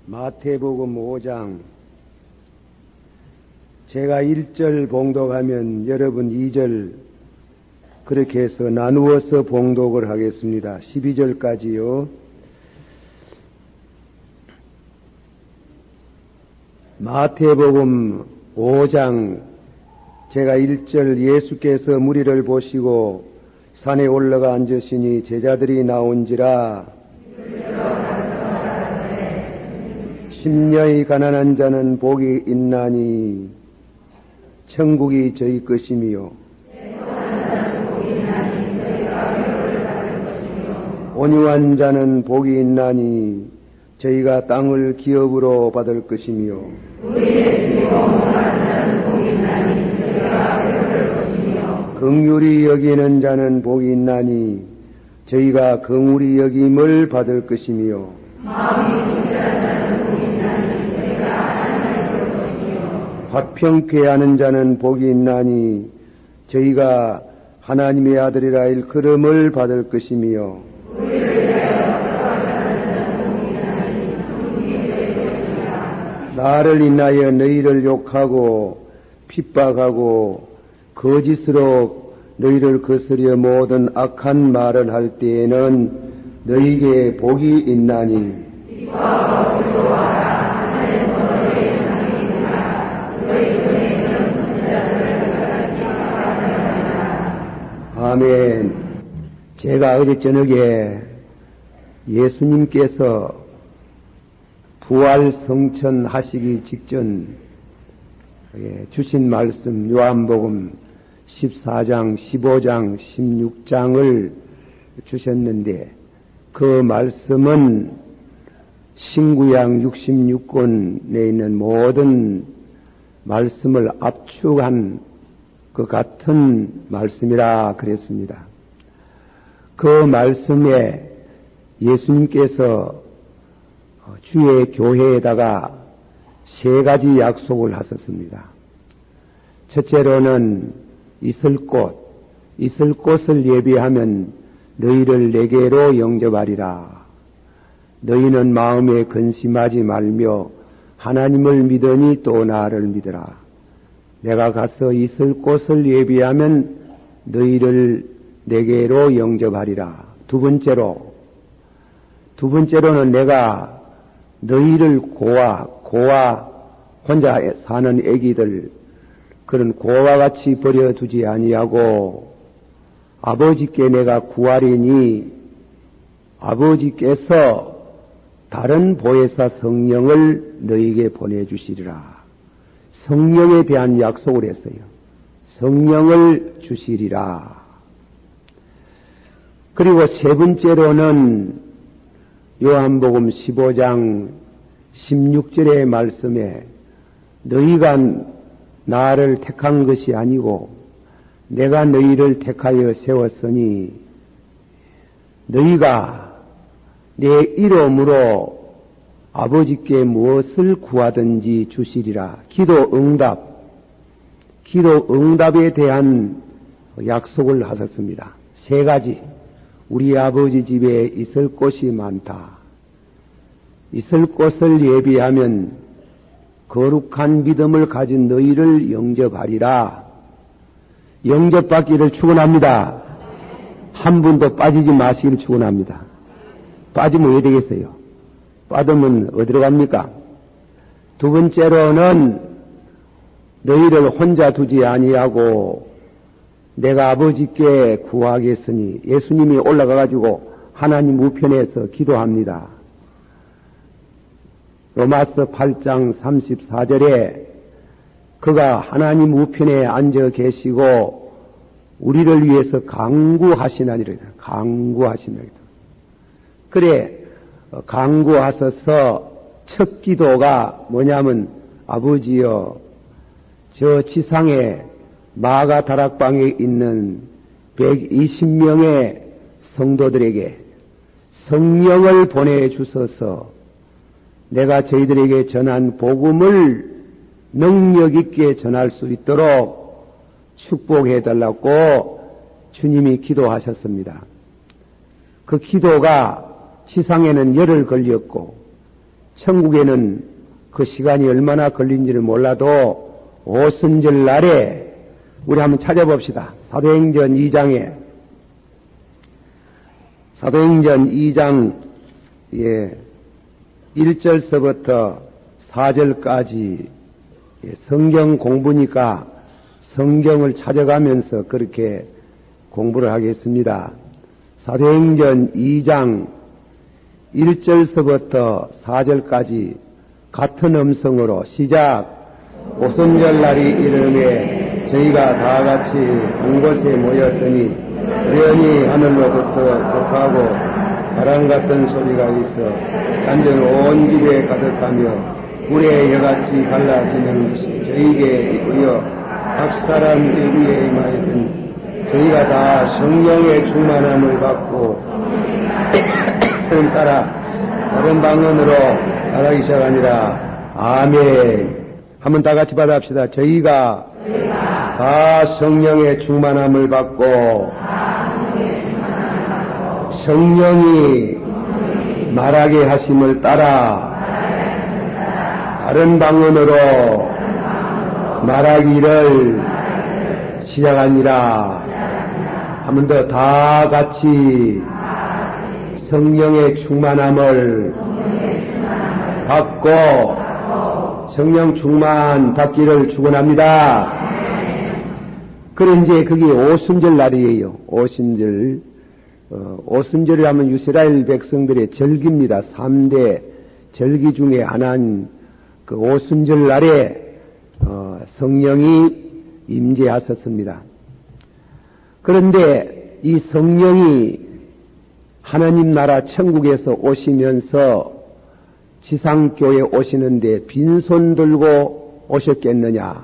마태복음 5장. 제가 1절 봉독하면 여러분 2절 그렇게 해서 나누어서 봉독을 하겠습니다. 12절까지요. 마태복음 5장 제가 1절 예수께서 무리를 보시고 산에 올라가 앉으시니 제자들이 나온지라 심령이 가난한 자는 복이 있나니 천국이 저희 것이며 온유한 자는 복이 있나니 저희가 땅을 기업으로 받을 것이며 긍휼히 여기는 자는 복이 있나니 저희가 긍휼히 여김을 받을 것이며 화평케 하는 자는 복이 있나니 저희가 하나님의 아들이라 일컬음을 받을 것이며 나를 인하여 너희를 욕하고 핍박하고 거짓으로 너희를 거스려 모든 악한 말을 할 때에는 너희에게 복이 있나니 아멘. 제가 어제 저녁에 예수님께서 부활 성천 하시기 직전 주신 말씀 요한복음 14장, 15장, 16장을 주셨는데 그 말씀은 신구약 66권에 있는 모든 말씀을 압축한 그 같은 말씀이라 그랬습니다. 그 말씀에 예수님께서 주의 교회에다가 세 가지 약속을 하셨습니다. 첫째로는 있을 곳을 예비하면 너희를 내게로 영접하리라. 너희는 마음에 근심하지 말며 하나님을 믿으니 또 나를 믿으라. 내가 가서 있을 곳을 예비하면 너희를 내게로 영접하리라. 두 번째로는 내가 너희를 고아 혼자 사는 애기들 그런 고와 같이 버려두지 아니하고 아버지께 내가 구하리니 아버지께서 다른 보혜사 성령을 너희에게 보내주시리라. 성령에 대한 약속을 했어요. 성령을 주시리라. 그리고 세 번째로는 요한복음 15장 16절의 말씀에 너희가 나를 택한 것이 아니고 내가 너희를 택하여 세웠으니 너희가 내 이름으로 아버지께 무엇을 구하든지 주시리라. 기도 응답에 대한 약속을 하셨습니다. 세 가지. 우리 아버지 집에 있을 곳이 많다. 있을 곳을 예비하면 거룩한 믿음을 가진 너희를 영접하리라. 영접받기를 축원합니다. 한 분도 빠지지 마시기를 축원합니다. 빠지면 왜 되겠어요? 빠지면 어디로 갑니까? 두 번째로는 너희를 혼자 두지 아니하고 내가 아버지께 구하겠으니 예수님이 올라가가지고 하나님 우편에서 기도합니다. 로마서 8장 34절에 그가 하나님 우편에 앉아 계시고 우리를 위해서 강구하시나니라. 그래 강구하셔서 첫 기도가 뭐냐면 아버지여 저 지상에 마가 다락방에 있는 120명의 성도들에게 성령을 보내주셔서 내가 저희들에게 전한 복음을 능력 있게 전할 수 있도록 축복해달라고 주님이 기도하셨습니다. 그 기도가 지상에는 열흘 걸렸고 천국에는 그 시간이 얼마나 걸린지를 몰라도 오순절 날에 우리 한번 찾아봅시다. 사도행전 2장 1절서부터 4절까지 성경 공부니까 성경을 찾아가면서 그렇게 공부를 하겠습니다. 사도행전 2장 1절서부터 4절까지 같은 음성으로 시작. 오순절 날이 이르매 저희가 다 같이 한 곳에 모였더니 우연히 하늘로부터 독하고 바람 같은 소리가 있어 완전 온 집에 가득하며 불의 여같이 갈라지는 저희에게 있고요. 각 사람 일부에 임하였더니 저희가 다 성령의 충만함을 받고 따라 다른 방언으로 말하기 시작하니라. 아멘. 한번 다 같이 받아합시다. 저희가 다 성령의 충만함을 받고 성령이 말하게 하심을 따라 다른 방언으로 말하기를 시작하니라. 한 번 더 다 같이 성령의 충만함을 받고 성령 충만 받기를 축원합니다. 그래 이제 그게 오순절 날이에요. 오순절이라면 이스라엘 백성들의 절기입니다. 3대 절기 중에 하나인 그 오순절 날에 성령이 임재하셨습니다. 그런데 이 성령이 하나님 나라 천국에서 오시면서 지상교에 오시는데 빈손 들고 오셨겠느냐?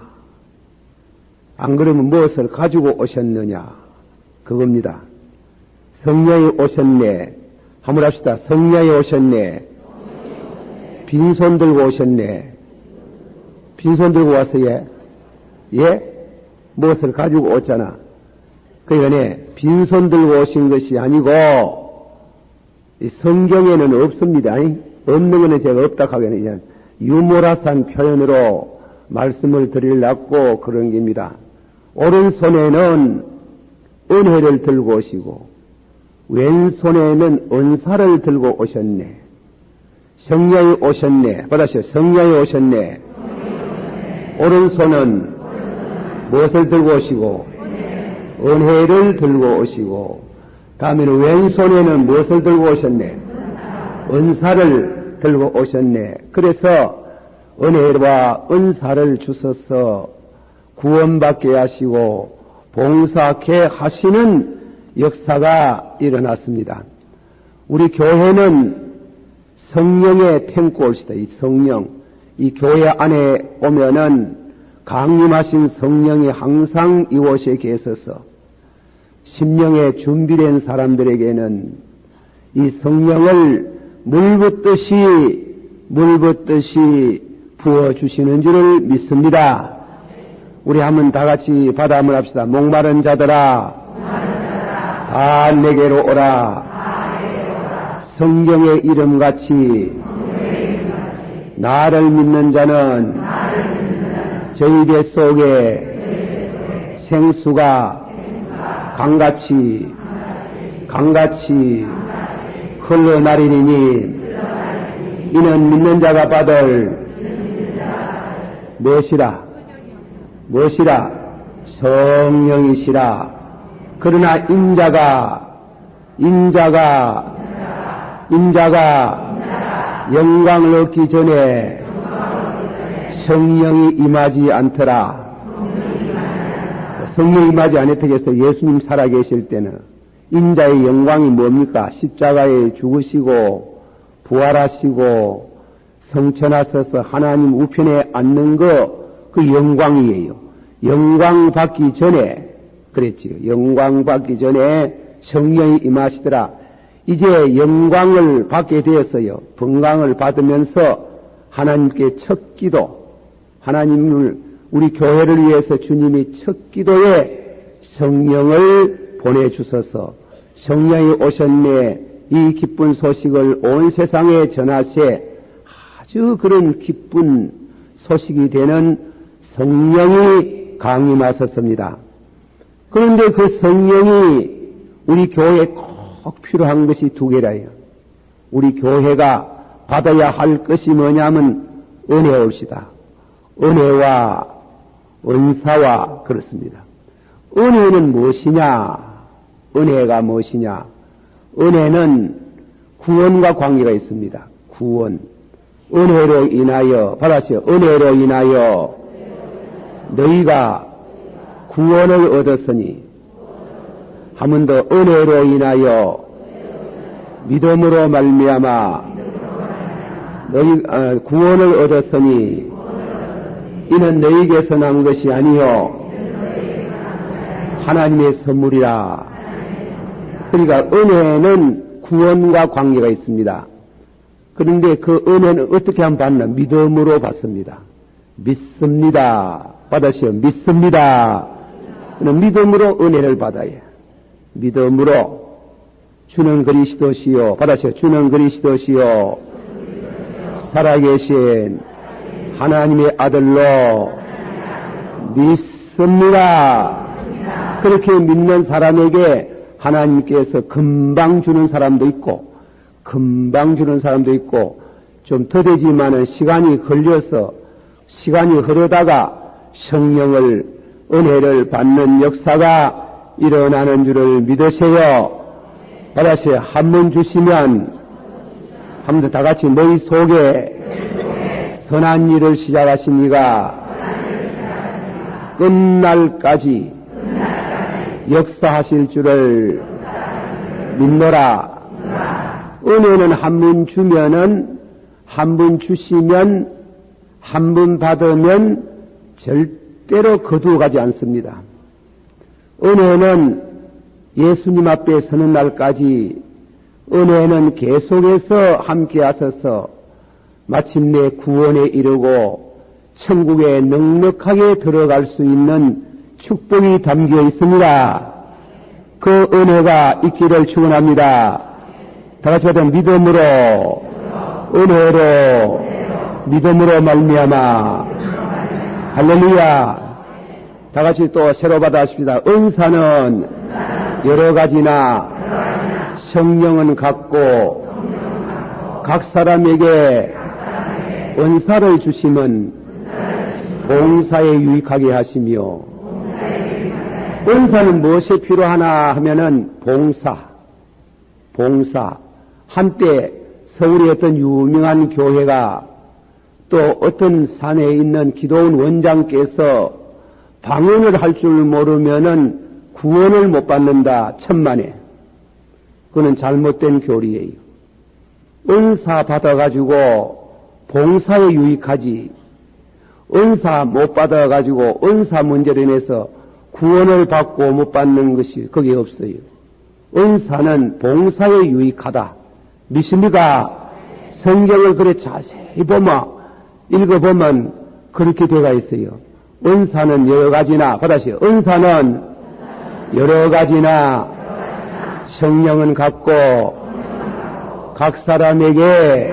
안 그러면 무엇을 가지고 오셨느냐? 그겁니다. 성령이 오셨네. 한번 합시다. 성령이 오셨네. 빈손 들고 오셨네. 빈손 들고 왔어요. 예? 무엇을 가지고 오잖아. 그 전에 빈손 들고 오신 것이 아니고 이 성경에는 없습니다. 없는 것은 제가 없다 하기는 유머라스한 표현으로 말씀을 드리려고 그런 겁니다. 오른손에는 은혜를 들고 오시고 왼손에는 은사를 들고 오셨네. 성령이 오셨네. 받아시오. 성령이 오셨네. 오른손은 무엇을 들고 오시고 은혜를 들고 오시고 다음에는 왼손에는 무엇을 들고 오셨네. 은사를 들고 오셨네. 그래서 은혜와 은사를 주셔서 구원받게 하시고 봉사케 하시는 역사가 일어났습니다. 우리 교회는 성령의 탱고올시다. 이 성령, 이 교회 안에 오면은 강림하신 성령이 항상 이곳에 계셔서 심령에 준비된 사람들에게는 이 성령을 물붓듯이 부어주시는 줄을 믿습니다. 우리 한번 다 같이 받아 한번 합시다. 목마른 자들아, 다 내게로 오라. 성경의 이름같이 나를 믿는 자는 저 입에 속에 생수가 강같이 흘러나리니 이는 믿는 자가 받을 무엇이라 성령이시라. 그러나 인자가 영광을 얻기 전에 성령이 임하지 않더라. 성령이 임하지 않았겠어. 예수님 살아계실 때는 인자의 영광이 뭡니까? 십자가에 죽으시고 부활하시고 성천하셔서 하나님 우편에 앉는 그 영광이에요. 영광 받기 전에 그랬지요. 영광 받기 전에 성령이 임하시더라. 이제 영광을 받게 되었어요. 번광을 받으면서 하나님께 첫 기도, 하나님을 우리 교회를 위해서 주님이 첫 기도에 성령을 보내주셔서 성령이 오셨네. 이 기쁜 소식을 온 세상에 전하세 아주 그런 기쁜 소식이 되는 성령이 강림하셨습니다. 그런데 그 성령이 우리 교회에 꼭 필요한 것이 두 개라요. 우리 교회가 받아야 할 것이 뭐냐면 은혜올시다. 은혜와 은사와 그렇습니다. 은혜는 무엇이냐? 은혜가 무엇이냐? 은혜는 구원과 관계가 있습니다. 구원. 은혜로 인하여, 받았어요. 은혜로 인하여 너희가 구원을 얻었으니, 한 번 더 은혜로 인하여 믿음으로 말미암아 너희 구원을 얻었으니 이는 너희에게서 난 것이 아니요 하나님의 선물이라. 그러니까 은혜는 구원과 관계가 있습니다. 그런데 그 은혜는 어떻게 하면 받나? 믿음으로 받습니다. 믿습니다. 받으시오. 믿습니다. 믿음으로 은혜를 받아요. 믿음으로 주는 그리스도시요. 받으시오. 주는 그리스도시요. 살아계신 하나님의 아들로 믿습니다. 그렇게 믿는 사람에게 하나님께서 금방 주는 사람도 있고 좀 더디지만은 시간이 걸려서 시간이 흐르다가 성령을 은혜를 받는 역사가 일어나는 줄을 믿으세요. 받으세요. 한 번 주시면 한 번 다 같이 너희 속에 선한 일을 시작하신 이가 끝날까지 역사하실 줄을 믿노라. 은혜는 한 번 주면은, 한 번 주시면, 한 번 받으면 절대로 거두어가지 않습니다. 은혜는 예수님 앞에 서는 날까지 은혜는 계속해서 함께 하셔서 마침내 구원에 이르고 천국에 넉넉하게 들어갈 수 있는 축복이 담겨 있습니다. 그 은혜가 있기를 축원합니다. 다같이 받은 믿음으로, 은혜로, 믿음으로 말미암아. 할렐루야. 다같이 또 새로 받아십시다. 은사는 여러 가지나 성령은 같고 각 사람에게 은사를 주심은 봉사에 유익하게 하시며, 은사는 무엇에 필요하나 하면은 봉사. 한때 서울의 어떤 유명한 교회가 또 어떤 산에 있는 기도원 원장께서 방언을 할 줄 모르면은 구원을 못 받는다. 천만에. 그는 잘못된 교리예요. 은사 받아가지고 봉사에 유익하지, 은사 못 받아가지고 은사 문제로 인해서 구원을 받고 못 받는 것이 거기에 없어요. 은사는 봉사에 유익하다. 믿습니까? 성경을 그래 자세히 읽어보면 그렇게 되어 있어요. 은사는 여러 가지나, 받아시오. 은사는 여러 가지나 성령은 같고 각 사람에게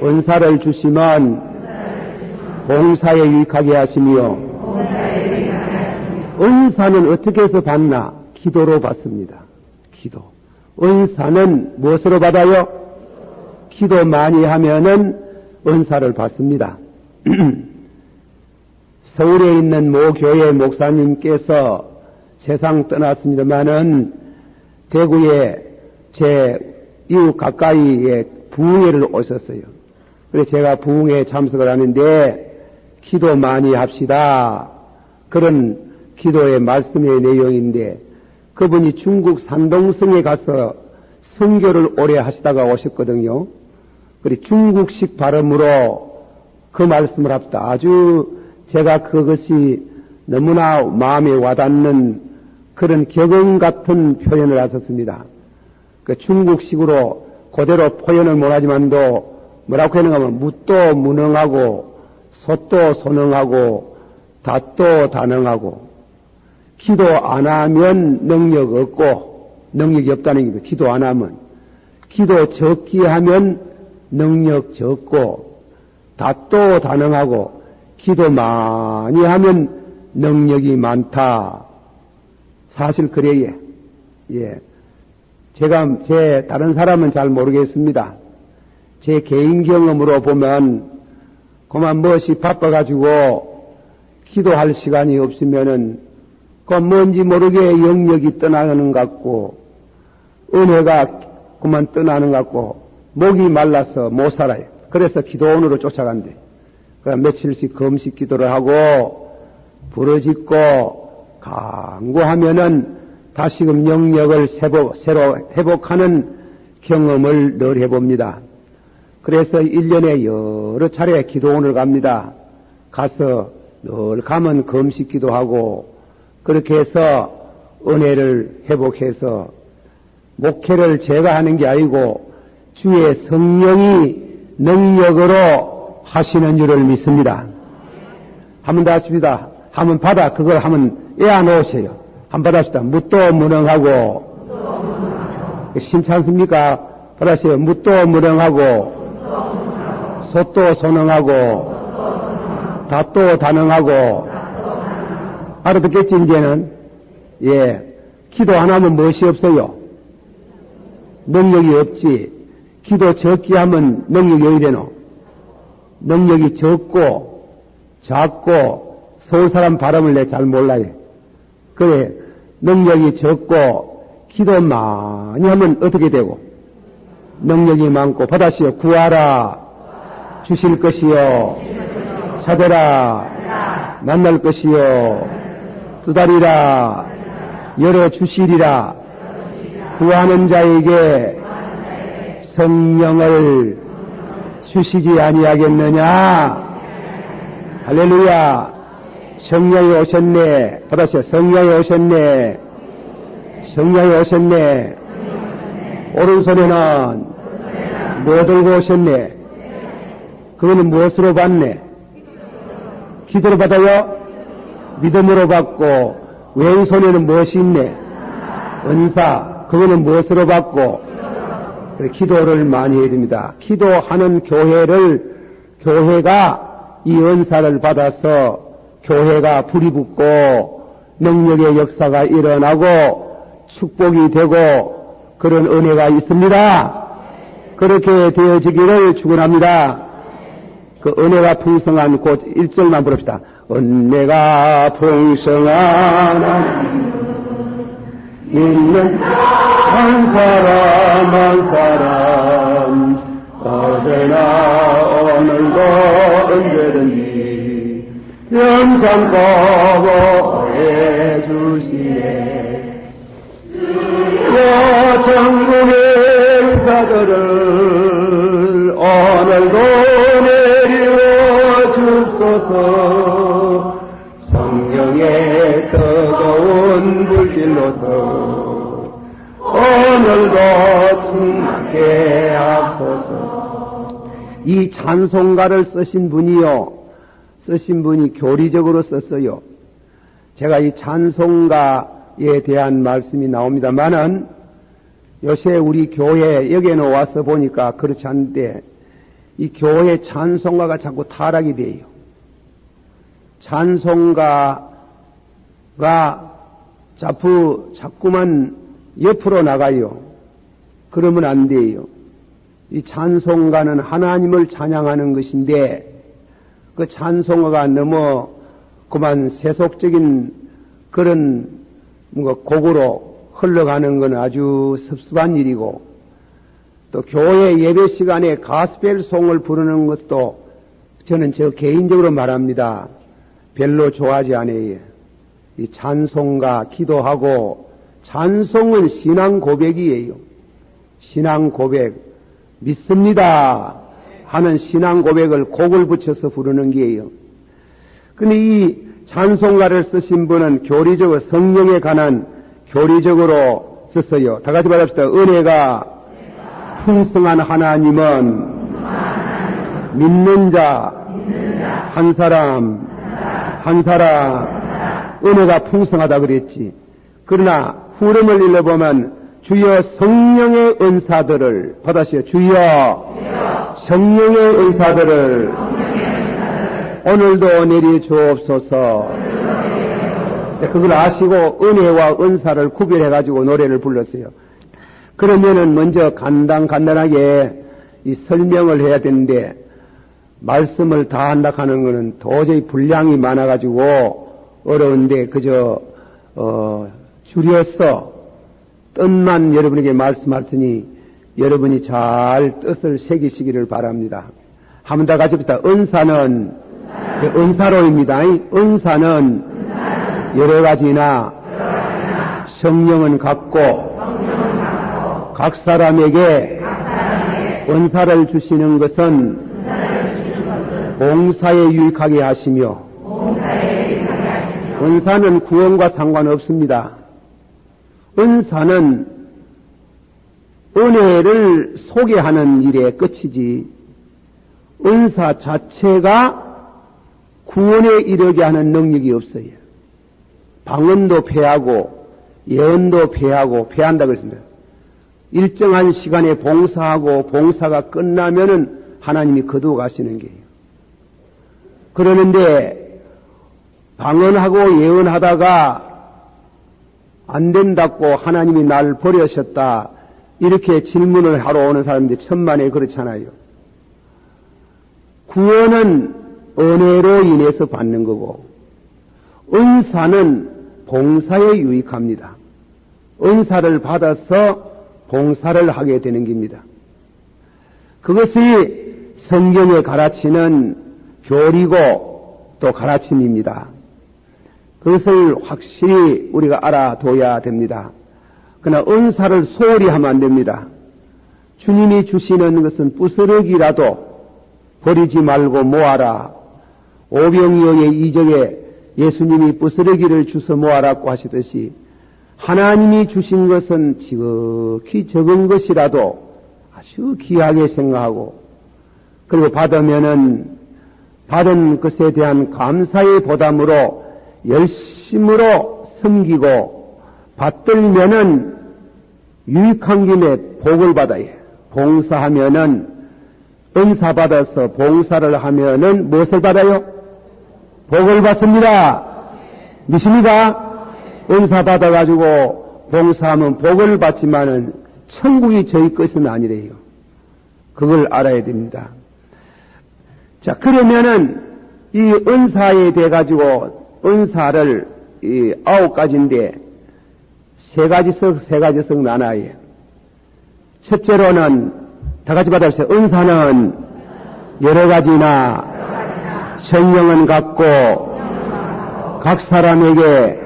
은사를 주시면 봉사에 유익하게 하시며, 은사는 어떻게 해서 받나? 기도로 받습니다. 기도. 은사는 무엇으로 받아요? 기도 많이 하면은 은사를 받습니다. 서울에 있는 모 교회 목사님께서 세상 떠났습니다마는 대구에 제 이웃 가까이에 부흥회를 오셨어요. 그래서 제가 부흥회에 참석을 하는데 기도 많이 합시다. 그런 기도의 말씀의 내용인데, 그분이 중국 산동성에 가서 선교를 오래 하시다가 오셨거든요. 그리고 중국식 발음으로 그 말씀을 합니다. 아주 제가 그것이 너무나 마음에 와닿는 그런 격언 같은 표현을 하셨습니다. 그 중국식으로 그대로 표현을 못하지만도 뭐라고 하는가 하면 묻도 무능하고 소도 소능하고 닷도 다능하고, 기도 안 하면 능력 없고, 능력이 없다는 얘기입니다. 기도 안 하면. 기도 적게 하면 능력 적고, 다또다능하고 기도 많이 하면 능력이 많다. 사실 그래요. 예. 제 다른 사람은 잘 모르겠습니다. 제 개인 경험으로 보면 그만 무엇이 바빠가지고 기도할 시간이 없으면은 그 뭔지 모르게 영역이 떠나는 것 같고 은혜가 그만 떠나는 것 같고 목이 말라서 못 살아요. 그래서 기도원으로 쫓아간대. 그럼 며칠씩 금식 기도를 하고 부르짖고 간구하면은 다시금 영역을 새로 회복하는 경험을 늘 해봅니다. 그래서 1년에 여러 차례 기도원을 갑니다. 가서 늘 가면 금식 기도하고 그렇게 해서 은혜를 회복해서 목회를 제가 하는 게 아니고 주의 성령이 능력으로 하시는 줄을 믿습니다. 한번 더 하십니다. 한번 받아 그걸 한번 애워놓으세요. 한번 받아봅시다. 묻도 무능하고 신찮습니까? 받아세요. 묻도 무능하고 소도 소능하고 다또 다능하고 알아듣겠지 이제는? 예. 기도 안 하면 무엇이 없어요? 능력이 없지. 기도 적기 하면 능력이 어디 되노? 능력이 적고 작고 서울 사람 발음을 내 잘 몰라요. 그래 능력이 적고 기도 많이 하면 어떻게 되고? 능력이 많고 받아시오. 구하라 주실 것이요 찾아라 만날 것이요 두다리라 열어주시리라. 구하는 자에게 성령을 주시지 아니하겠느냐. 할렐루야. 성령이 오셨네. 받았어요. 성령이 오셨네. 성령이 오셨네. 오른손에는 뭐 들고 오셨네. 그거는 무엇으로 받네? 기도로 받아요? 믿음으로 받고. 왼손에는 무엇이 있네? 은사. 그거는 무엇으로 받고? 기도를 많이 해야 됩니다. 기도하는 교회가 이 은사를 받아서 교회가 불이 붙고 능력의 역사가 일어나고 축복이 되고 그런 은혜가 있습니다. 그렇게 되어지기를 축원합니다. 그 은혜가 풍성한 곳 1절만 부릅시다. 은혜가 풍성한 하나님 있는 한 사람 어제나 오늘도 언제든지 영상껏 해주시네. 저 천국의 의사들을 오늘도 내리워 주소서. 성령의 뜨거운 불길로서 오늘도 충만케 하소서. 이 찬송가를 쓰신 분이 교리적으로 썼어요. 제가 이 찬송가에 대한 말씀이 나옵니다만은 요새 우리 교회 여기에는 와서 보니까 그렇지 않은데 이 교회 찬송가가 자꾸 타락이 돼요. 찬송가가 자꾸만 옆으로 나가요. 그러면 안 돼요. 이 찬송가는 하나님을 찬양하는 것인데 그 찬송가가 너무 그만 세속적인 그런 뭔가 곡으로 흘러가는 건 아주 섭섭한 일이고 또 교회 예배 시간에 가스펠송을 부르는 것도 저는 저 개인적으로 말합니다. 별로 좋아하지 않아요. 이 찬송가 기도하고 찬송은 신앙 고백이에요. 신앙 고백 믿습니다 하는 신앙 고백을 곡을 붙여서 부르는 게예요. 근데 이 찬송가를 쓰신 분은 교리적으로 성령에 관한 교리적으로 썼어요. 다 같이 받읍시다. 은혜가 풍성한 하나님은 믿는 자 한 사람 은혜가 풍성하다 그랬지. 그러나 후렴을 읽어보면 주여 성령의 은사들을 받으시오. 주여 성령의 은사들을 오늘도 내려 주옵소서. 그걸 아시고 은혜와 은사를 구별해가지고 노래를 불렀어요. 그러면은 먼저 간단하게 이 설명을 해야 되는데, 말씀을 다 한다 하는 것은 도저히 분량이 많아가지고 어려운데, 그저, 줄여서 뜻만 여러분에게 말씀할 테니 여러분이 잘 뜻을 새기시기를 바랍니다. 한번 더 같이 봅시다. 은사는, 은사로입니다. 은사는 여러 가지나 성령은 같고 각 사람에게 은사를 주시는 것은 봉사에 유익하게 하시며 은사는 구원과 상관없습니다. 은사는 은혜를 소개하는 일의 끝이지 은사 자체가 구원에 이르게 하는 능력이 없어요. 방언도 폐하고 예언도 폐한다 그랬습니다. 일정한 시간에 봉사하고 봉사가 끝나면은 하나님이 거두어 가시는 게예요. 그러는데 방언하고 예언하다가 안 된다고 하나님이 나를 버리셨다 이렇게 질문을 하러 오는 사람들이 천만에 그렇잖아요. 구원은 은혜로 인해서 받는 거고 은사는 봉사에 유익합니다. 은사를 받아서 봉사를 하게 되는 겁니다. 그것이 성경에 가르치는 교리고 또 가르침입니다. 그것을 확실히 우리가 알아둬야 됩니다. 그러나 은사를 소홀히 하면 안 됩니다. 주님이 주시는 것은 부스러기라도 버리지 말고 모아라. 오병이어의 이적에 예수님이 부스러기를 주서 모아라고 하시듯이 하나님이 주신 것은 지극히 적은 것이라도 아주 귀하게 생각하고 그리고 받으면은 받은 것에 대한 감사의 보담으로 열심으로 섬기고 받들면은 유익한 김에 복을 받아요. 봉사하면은 은사 받아서 봉사를 하면은 무엇을 받아요? 복을 받습니다. 믿습니까? 은사 받아가지고 봉사하면 복을 받지만은 천국이 저희 것은 아니래요. 그걸 알아야 됩니다. 자, 그러면은 이 은사에 대해가지고 은사를 이 9가지인데 세 가지씩 나눠요. 첫째로는 다 같이 받아보세요. 은사는 여러 가지나 성령은 같고 각 사람에게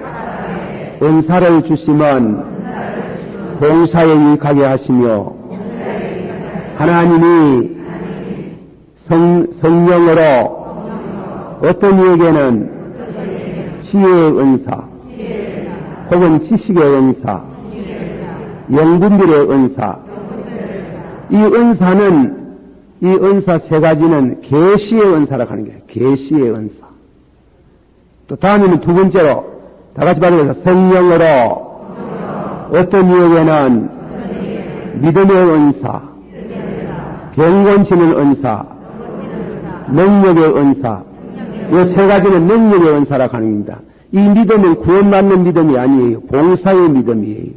은사를 주시면 봉사에 유익하게 하시며 하나님이 성령으로 어떤 이에게는 지혜의 은사 혹은 지식의 은사 영분별의 은사 이 은사 세 가지는 계시의 은사라고 하는 거예요. 계시의 은사. 또 다음에는 두 번째로 다 같이 받으면서 성령으로 어떤 이에게는 믿음의 은사, 병 고치는 은사, 능력의 은사. 이 세 가지는 능력의 은사라고 하는 겁니다. 이 믿음은 구원받는 믿음이 아니에요. 봉사의 믿음이에요.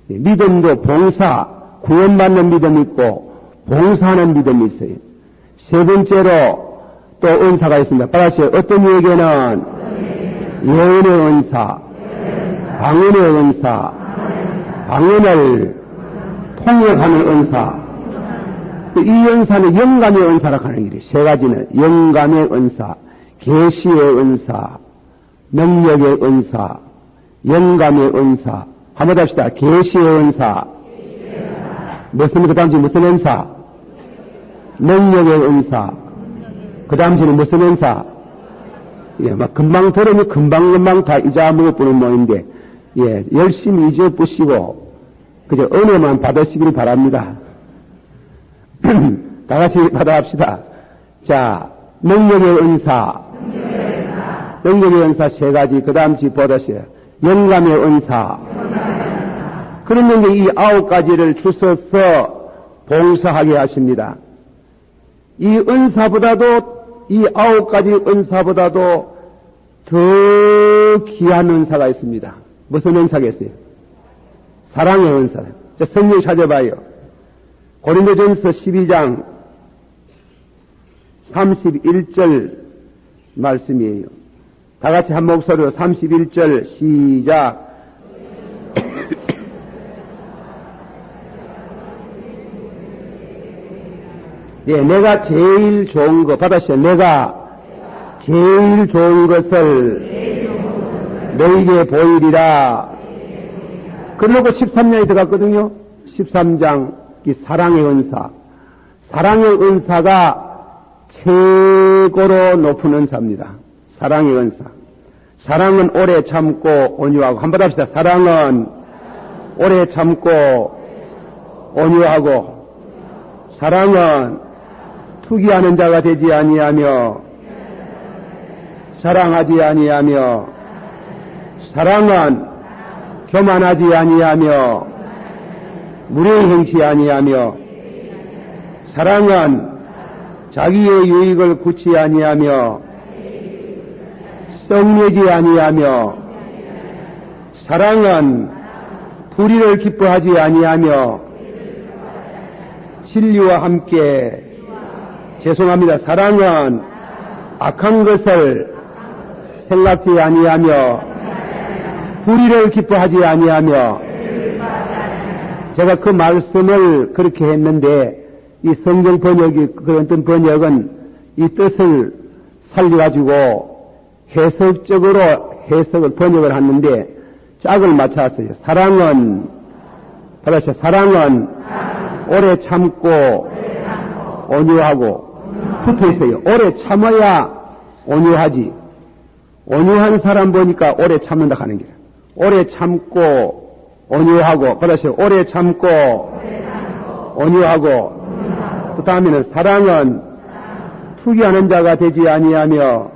믿음도 봉사, 구원받는 믿음이 있고 봉사하는 믿음이 있어요. 세 번째로 또 은사가 있습니다. 따라서 어떤 이에게는 예언의 은사, 방언의 은사, 방언을 통역하는 은사. 이 은사는 영감의 은사라고 하는 일이에요. 세 가지는 영감의 은사, 계시의 은사, 능력의 은사, 영감의 은사. 한번 더 합시다. 계시의 은사. 무슨 그 다음 주 무슨 은사? 능력의 은사. 그 다음 주는 무슨 은사? 예, 막 금방 들으면 금방 다 잊어먹어 보는 모양인데, 예, 열심히 잊어보시고 그저 은혜만 받으시기를 바랍니다. 다 같이 받아합시다. 자, 능력의 은사. 능력의 은사 세 가지, 그 다음 주 받으세요. 영감의 은사. 그러면 이 9가지를 주셔서 봉사하게 하십니다. 이 은사보다도 이 9가지 은사보다도 더 귀한 은사가 있습니다. 무슨 은사겠어요? 사랑의 은사. 자, 성경 찾아봐요. 고린도전서 12장 31절 말씀이에요. 다 같이 한 목소리로 31절 시작. 예, 내가 제일 좋은 거 받았어요. 내가 제일 좋은 것을 너에게 보이리라. 그러고 13장이 들어갔거든요. 13장 이 사랑의 은사. 사랑의 은사가 최고로 높은 은사입니다. 사랑의 은사. 사랑은 오래 참고 온유하고. 한번 합시다. 사랑은 오래 참고 온유하고. 사랑은 투기하는 자가 되지 아니하며 사랑하지 아니하며 사랑은 교만하지 아니하며 무례히 행치 아니하며 사랑은 자기의 유익을 굳지 아니하며 썩내지 아니하며 사랑은 불의를 기뻐하지 아니하며 진리와 함께 죄송합니다. 사랑은 악한 것을 생각지 아니하며 불의를 기뻐하지 아니하며 제가 그 말씀을 그렇게 했는데 이 성경 번역이 그런 어떤 번역은 이 뜻을 살려가지고 해석적으로 번역을 하는데 짝을 맞췄어요. 사랑은 받았어요. 사랑은 오래 참고 온유하고 붙어 있어요. 오래 참아야 온유하지. 온유한 사람 보니까 오래 참는다 하는 게. 오래 참고 온유하고 받았어요. 오래 참고 온유하고 그 다음에는 사랑은 투기하는 자가 되지 아니하며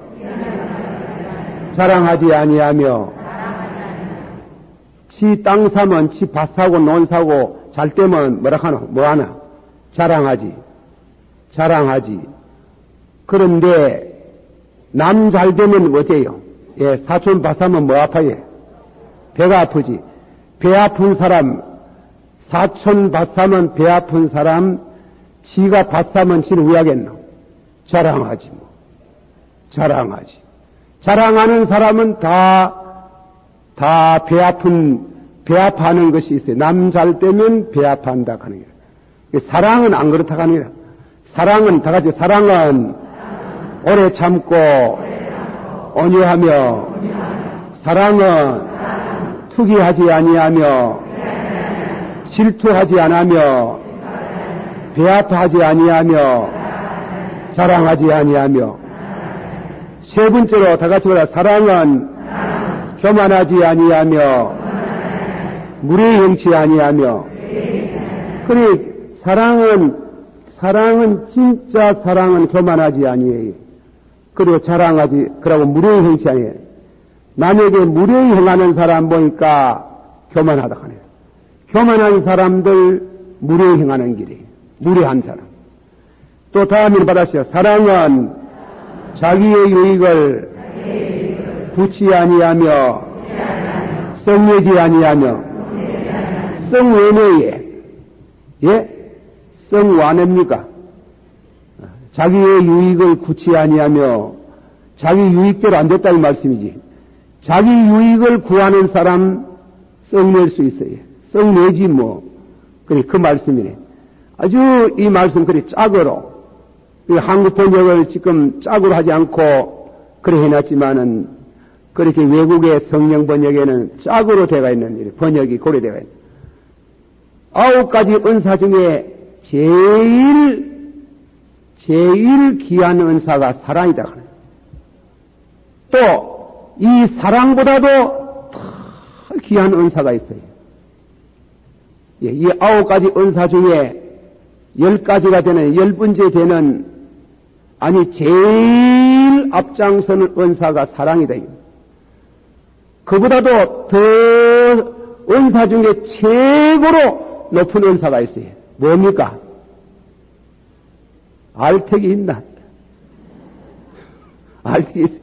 자랑하지 아니하며 지 땅 사면 지 밭 사고 논 사고 잘 때면 뭐라 하노? 뭐 하나? 자랑하지. 그런데 남 잘 되면 어때요? 예, 사촌 밭 사면 뭐 아파요? 배가 아프지. 배 아픈 사람, 사촌 밭 사면 배 아픈 사람, 지가 밭 사면 지는 왜 하겠노? 자랑하지 뭐. 자랑하지. 자랑하는 사람은 다 배 아파하는 것이 있어요. 남 잘 되면 배 아파한다 하는 게. 사랑은 안 그렇다 하는 게. 사랑은 다 같이 사랑은 오래 참고 온유하며 사랑은 투기하지 아니하며 질투하지 아니하며 배 아파하지 아니하며 자랑하지 아니하며 세 번째로 다 같이 말해 사랑은 교만하지 아니하며 무례히 행치 아니하며 그래 사랑은 진짜 사랑은 교만하지 아니에요. 그리고 자랑하지 그러고 무례히 행치 아니에요. 남에게 무례히 행하는 사람 보니까 교만하다 하네요. 교만한 사람들 무례히 행하는 길이에요. 무례한 사람. 또 다음에 받았어요. 사랑은 자기의 유익을 붙지 아니하며 썩내지 아니하며 썩외매에 예? 썩완입니까? 자기의 유익을 굳지 아니하며 자기 유익대로 안 됐다는 말씀이지. 자기 유익을 구하는 사람 썩낼 수 있어요. 썩내지 뭐. 그래 그 말씀이네. 아주 이 말씀 그래 짝으로 한국 번역을 지금 짝으로 하지 않고 그래 해놨지만은 그렇게 외국의 성경 번역에는 짝으로 되어 있는 일, 번역이 고려되어 있는 9가지 은사 중에 제일 귀한 은사가 사랑이다. 또 이 사랑보다도 더 귀한 은사가 있어요. 예, 이 9가지 은사 중에 10가지가 되는 10번째 되는 아니 제일 앞장서는 은사가 사랑이다. 그보다도 더 은사 중에 최고로 높은 은사가 있어요. 뭡니까? 알턱이 있나? 알겠어요?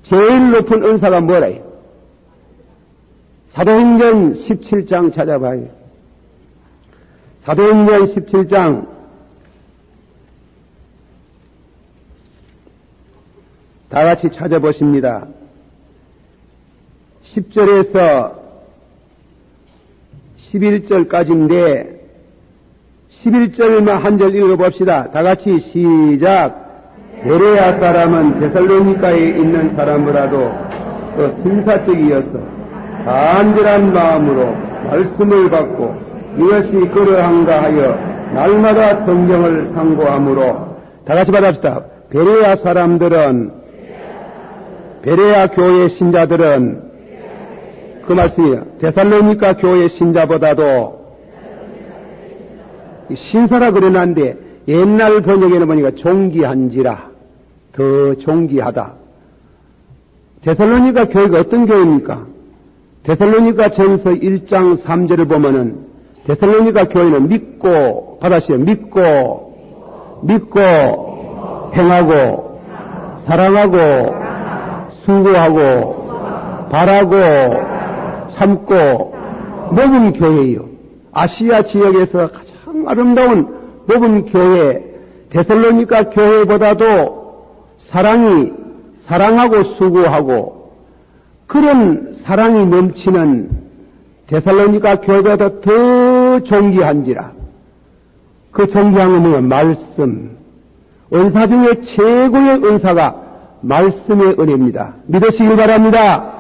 제일 높은 은사가 뭐래요? 사도행전 17장 찾아봐요. 사도행전 17장 다 같이 찾아보십니다. 10절에서 11절까지인데 11절만 한 절 읽어봅시다. 다 같이 시작. 베레아 사람은 데살로니가에 있는 사람보다도 더 신사적이어서 간절한 마음으로 말씀을 받고 이것이 그러한가 하여 날마다 성경을 상고하므로 다 같이 받읍시다. 베레아 사람들은 베레아 교회 신자들은 그 말씀이에요. 데살로니가 교회 신자보다도 신사라 그러는데 옛날 번역에는 보니까 존귀한지라 더 존귀하다. 데살로니가 교회가 어떤 교회입니까? 데살로니가 전서 1장 3절을 보면은 데살로니가 교회는 믿고 받아시오. 믿고 행하고 사랑하고 수고하고 바라고 참고 먹은 교회예요. 아시아 지역에서 가장 아름다운 먹은 교회 데살로니가 교회보다도 사랑하고 수고하고 그런 사랑이 넘치는 데살로니가 교회보다 더 존귀한지라. 그 존귀한 건 뭐냐? 말씀. 은사 중에 최고의 은사가 말씀의 은혜입니다. 믿으시길 바랍니다.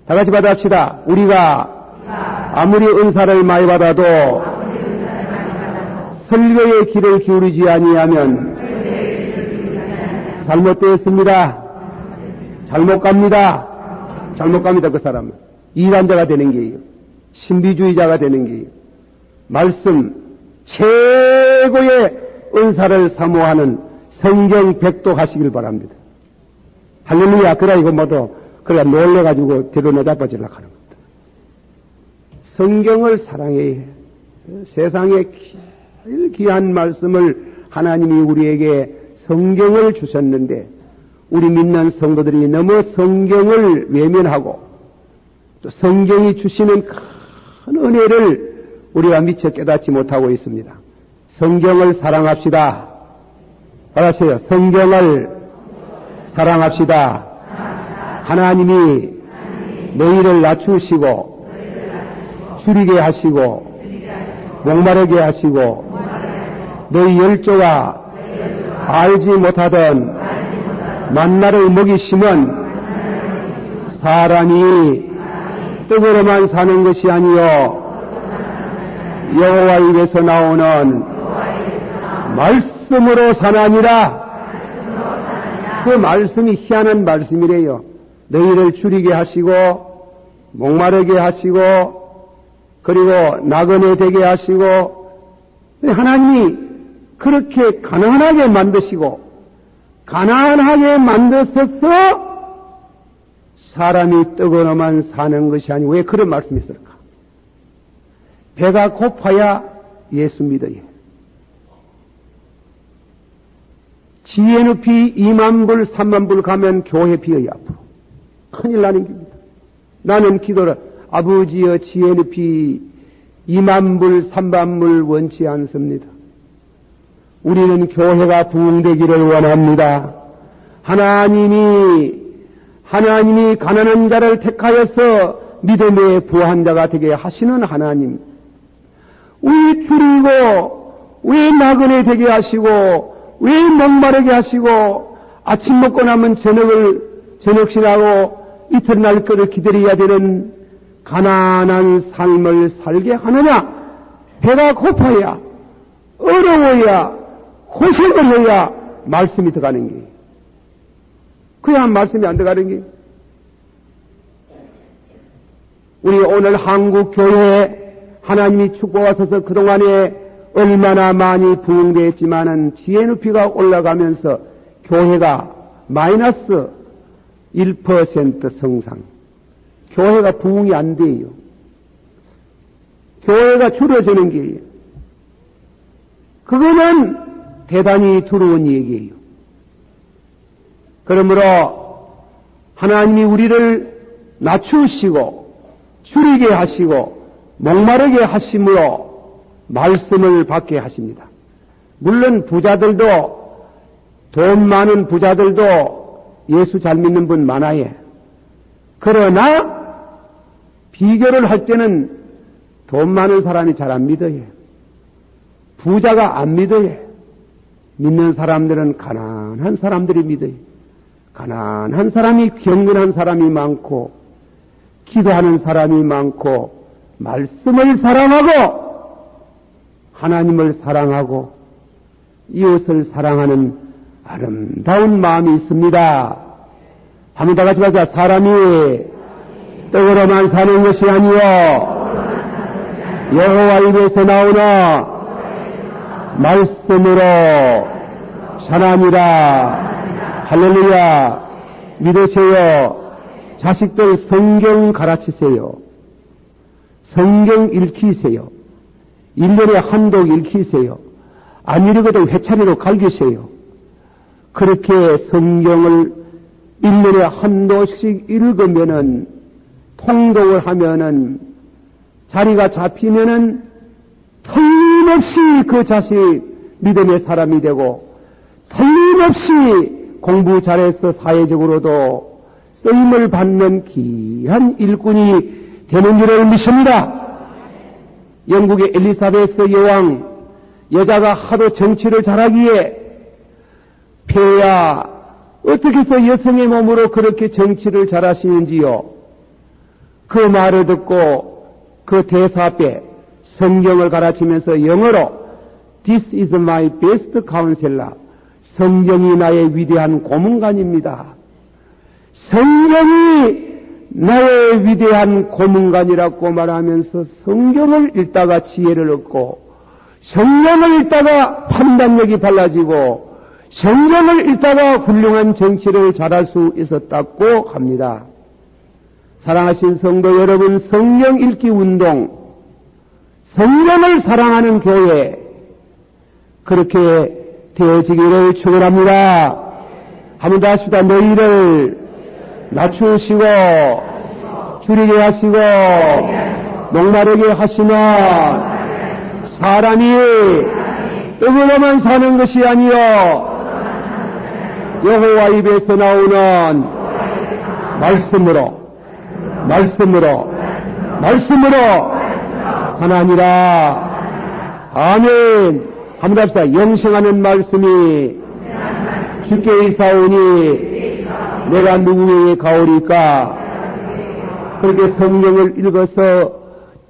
다 같이 받아합시다. 우리가 아무리 은사를 많이 받아도 설교의 귀를 기울이지 아니하면 잘못되었습니다. 잘못 갑니다. 그 사람은. 이단자가 되는 게요. 신비주의자가 되는 게요. 말씀, 최고의 은사를 사모하는 성경 백독하시길 바랍니다. 할렐루야. 그래, 이거 모두, 그래, 놀래가지고 뒤로 내다빠지려고 하는 겁니다. 성경을 사랑해야 해. 세상에 제일 귀한 말씀을 하나님이 우리에게 성경을 주셨는데, 우리 믿는 성도들이 너무 성경을 외면하고, 또 성경이 주시는 큰 은혜를 우리가 미처 깨닫지 못하고 있습니다. 성경을 사랑합시다. 알았어요? 성경을 사랑합시다. 하나님이 너희를 낮추시고 줄이게 하시고 목마르게 하시고 너희 열조가 알지 못하던 만나를 먹이시면 사람이 떡으로만 사는 것이 아니요 여호와 입에서 나오는 말씀으로 사나니라. 그 말씀이 희한한 말씀이래요. 너희를 줄이게 하시고 목마르게 하시고 그리고 나그네 되게 하시고 하나님이 그렇게 가난하게 만드시고 가난하게 만드셔서 사람이 떡으로만 사는 것이 아니고 왜 그런 말씀이 있을까? 배가 고파야 예수 믿어요. 지혜 높이 2만 불, 3만 불 가면 교회 비어요, 앞으로. 큰일 나는 겁니다. 나는 기도를, 아버지여 지혜 높이 2만 불, 3만 불 원치 않습니다. 우리는 교회가 부흥되기를 원합니다. 하나님이 가난한 자를 택하여서 믿음의 부한 자가 되게 하시는 하나님. 왜 줄이고, 왜 나그네 되게 하시고, 왜 목마르게 하시고, 아침 먹고 나면 저녁신하고 이튿날 거를 기다려야 되는 가난한 삶을 살게 하느냐? 배가 고파야, 어려워야, 고생을 해야 말씀이 들어가는 게. 그야 말씀이 안 들어가는 게. 우리 오늘 한국 교회에 하나님이 축복하셔서 그동안에 얼마나 많이 부흥되었지만은 지혜 높이가 올라가면서 교회가 마이너스 1% 성장. 교회가 부흥이 안 돼요. 교회가 줄어지는 게예요. 그거는 대단히 두려운 얘기예요. 그러므로 하나님이 우리를 낮추시고 줄이게 하시고 목마르게 하심으로 말씀을 받게 하십니다. 물론 부자들도, 돈 많은 부자들도 예수 잘 믿는 분 많아요. 그러나 비교를 할 때는 돈 많은 사람이 잘 안 믿어요. 부자가 안 믿어요. 믿는 사람들은 가난한 사람들이 믿어요. 가난한 사람이, 경건한 사람이 많고, 기도하는 사람이 많고, 말씀을 사랑하고, 하나님을 사랑하고, 이웃을 사랑하는 아름다운 마음이 있습니다. 한번 다 같이 가자. 사람이 떡으로만 사는 것이 아니요 여호와 입에서 나오는 말씀으로 사람이라. 할렐루야. 믿으세요. 자식들 성경 가르치세요. 성경 읽히세요. 1년에 한독 읽히세요. 안 읽어도 회차리로 갈기세요. 그렇게 성경을 1년에 한독씩 읽으면은, 통독을 하면은, 자리가 잡히면은 틀림없이 그 자식 믿음의 사람이 되고, 틀림없이 공부 잘해서 사회적으로도 쓰임을 받는 귀한 일꾼이 되는 줄을 믿습니다. 영국의 엘리사베스 여왕, 여자가 하도 정치를 잘하기에 폐야 어떻게 해서 여성의 몸으로 그렇게 정치를 잘하시는지요. 그 말을 듣고 그 대사 앞에 성경을 가르치면서 영어로 This is my best counselor. 성경이 나의 위대한 고문관입니다. 성경이 나의 위대한 고문관이라고 말하면서 성경을 읽다가 지혜를 얻고, 성경을 읽다가 판단력이 달라지고, 성경을 읽다가 훌륭한 정치를 잘할 수 있었다고 합니다. 사랑하신 성도 여러분, 성경 읽기 운동, 성경을 사랑하는 교회, 그렇게 되어지기를 축원합니다. 한번 더 하십시다. 너희를 낮추시고 줄이게 하시고 목마르게 하시는 사람이 떡으로만 사는 것이 아니요 여호와 입에서 나오는 말씀으로 하나니라. 아멘. 한번 합시다. 영생하는 말씀이 주께 이사오니 내가 누구에게 가오리까. 그렇게 성경을 읽어서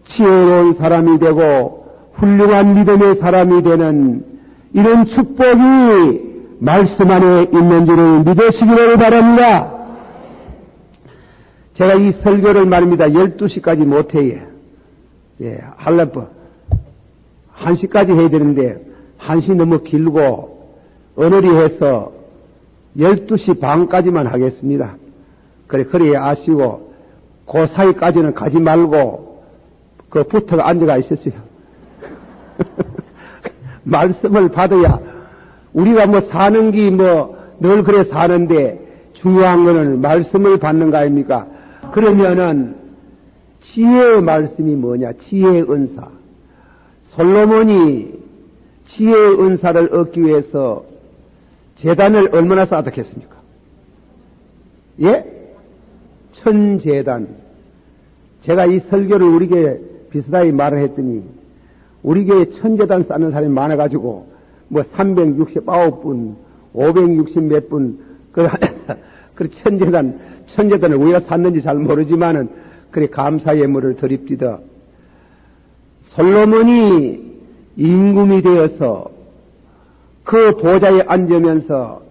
지혜로운 사람이 되고 훌륭한 믿음의 사람이 되는 이런 축복이 말씀 안에 있는 줄을 믿으시기를 바랍니다. 제가 이 설교를 말입니다. 12시까지 못해요. 예, 하려면 1시까지 해야 되는데 1시 너무 길고 어느리 해서 12시 반까지만 하겠습니다. 그래 아시고 그 사이까지는 가지 말고 그 붙어가 앉아가 있었어요. 말씀을 받아야 우리가 뭐 사는 게 뭐 늘 그래 사는데 중요한 거는 말씀을 받는 거 아닙니까? 그러면은 지혜의 말씀이 뭐냐? 지혜의 은사. 솔로몬이 지혜의 은사를 얻기 위해서 제단을 얼마나 쌓았겠습니까? 예? 1000제단. 제가 이 설교를 우리에게 비슷하게 말을 했더니 우리 교회 1000제단 쌓는 사람이 많아가지고 뭐 369분, 560 몇 분, 그 1000제단을 우리가 샀는지 잘 모르지만은 그래 감사 예물을 드립디다. 솔로몬이 임금이 되어서 그 보좌에 앉으면서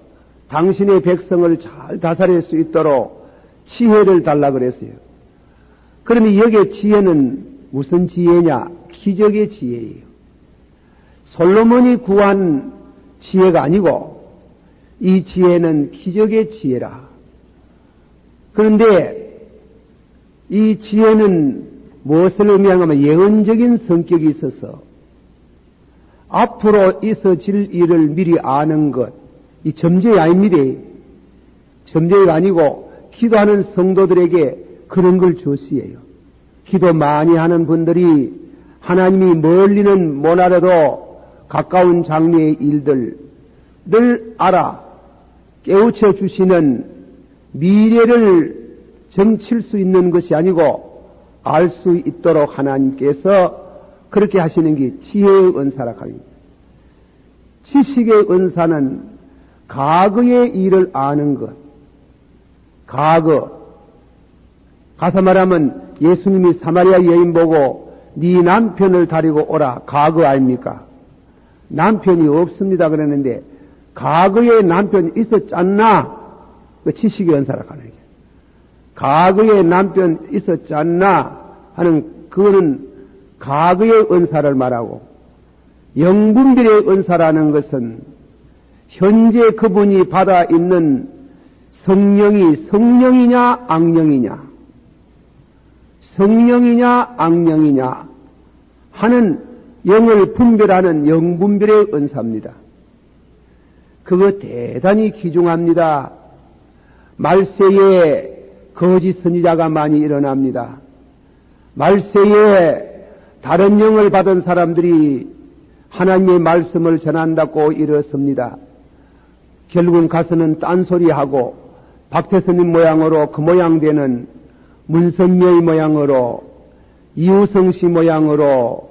당신의 백성을 잘 다스릴 수 있도록 지혜를 달라 그랬어요. 그러면 여기에 지혜는 무슨 지혜냐? 기적의 지혜예요. 솔로몬이 구한 지혜가 아니고 이 지혜는 기적의 지혜라. 그런데 이 지혜는 무엇을 의미하냐면 예언적인 성격이 있어서 앞으로 있어질 일을 미리 아는 것, 이 점쟁이 아닙니다. 점쟁이가 아니고 기도하는 성도들에게 그런 걸 주시에요. 기도 많이 하는 분들이 하나님이 멀리는 못 알아도 가까운 장래의 일들 늘 알아 깨우쳐 주시는 미래를 점칠 수 있는 것이 아니고 알 수 있도록 하나님께서 그렇게 하시는 게 지혜의 은사라 합니다. 지식의 은사는 과거의 일을 아는 것. 과거. 가서 말하면 예수님이 사마리아 여인 보고 네 남편을 데리고 오라. 과거 아닙니까? 남편이 없습니다 그러는데 과거에 남편이 있었잖나? 그 지식의 은사라 하는 게. 과거에 남편 있었잖나? 하는 그거는 과거의 은사를 말하고 영분별의 은사라는 것은 현재 그분이 받아 있는 성령이 성령이냐 악령이냐 성령이냐 악령이냐 하는 영을 분별하는 영분별의 은사입니다. 그거 대단히 귀중합니다. 말세에 거짓 선지자가 많이 일어납니다. 말세에 다른 영을 받은 사람들이 하나님의 말씀을 전한다고 일었습니다. 결국은 가서는 딴소리하고 박태선님 모양으로 그 모양 되는 문선녀의 모양으로 이우성씨 모양으로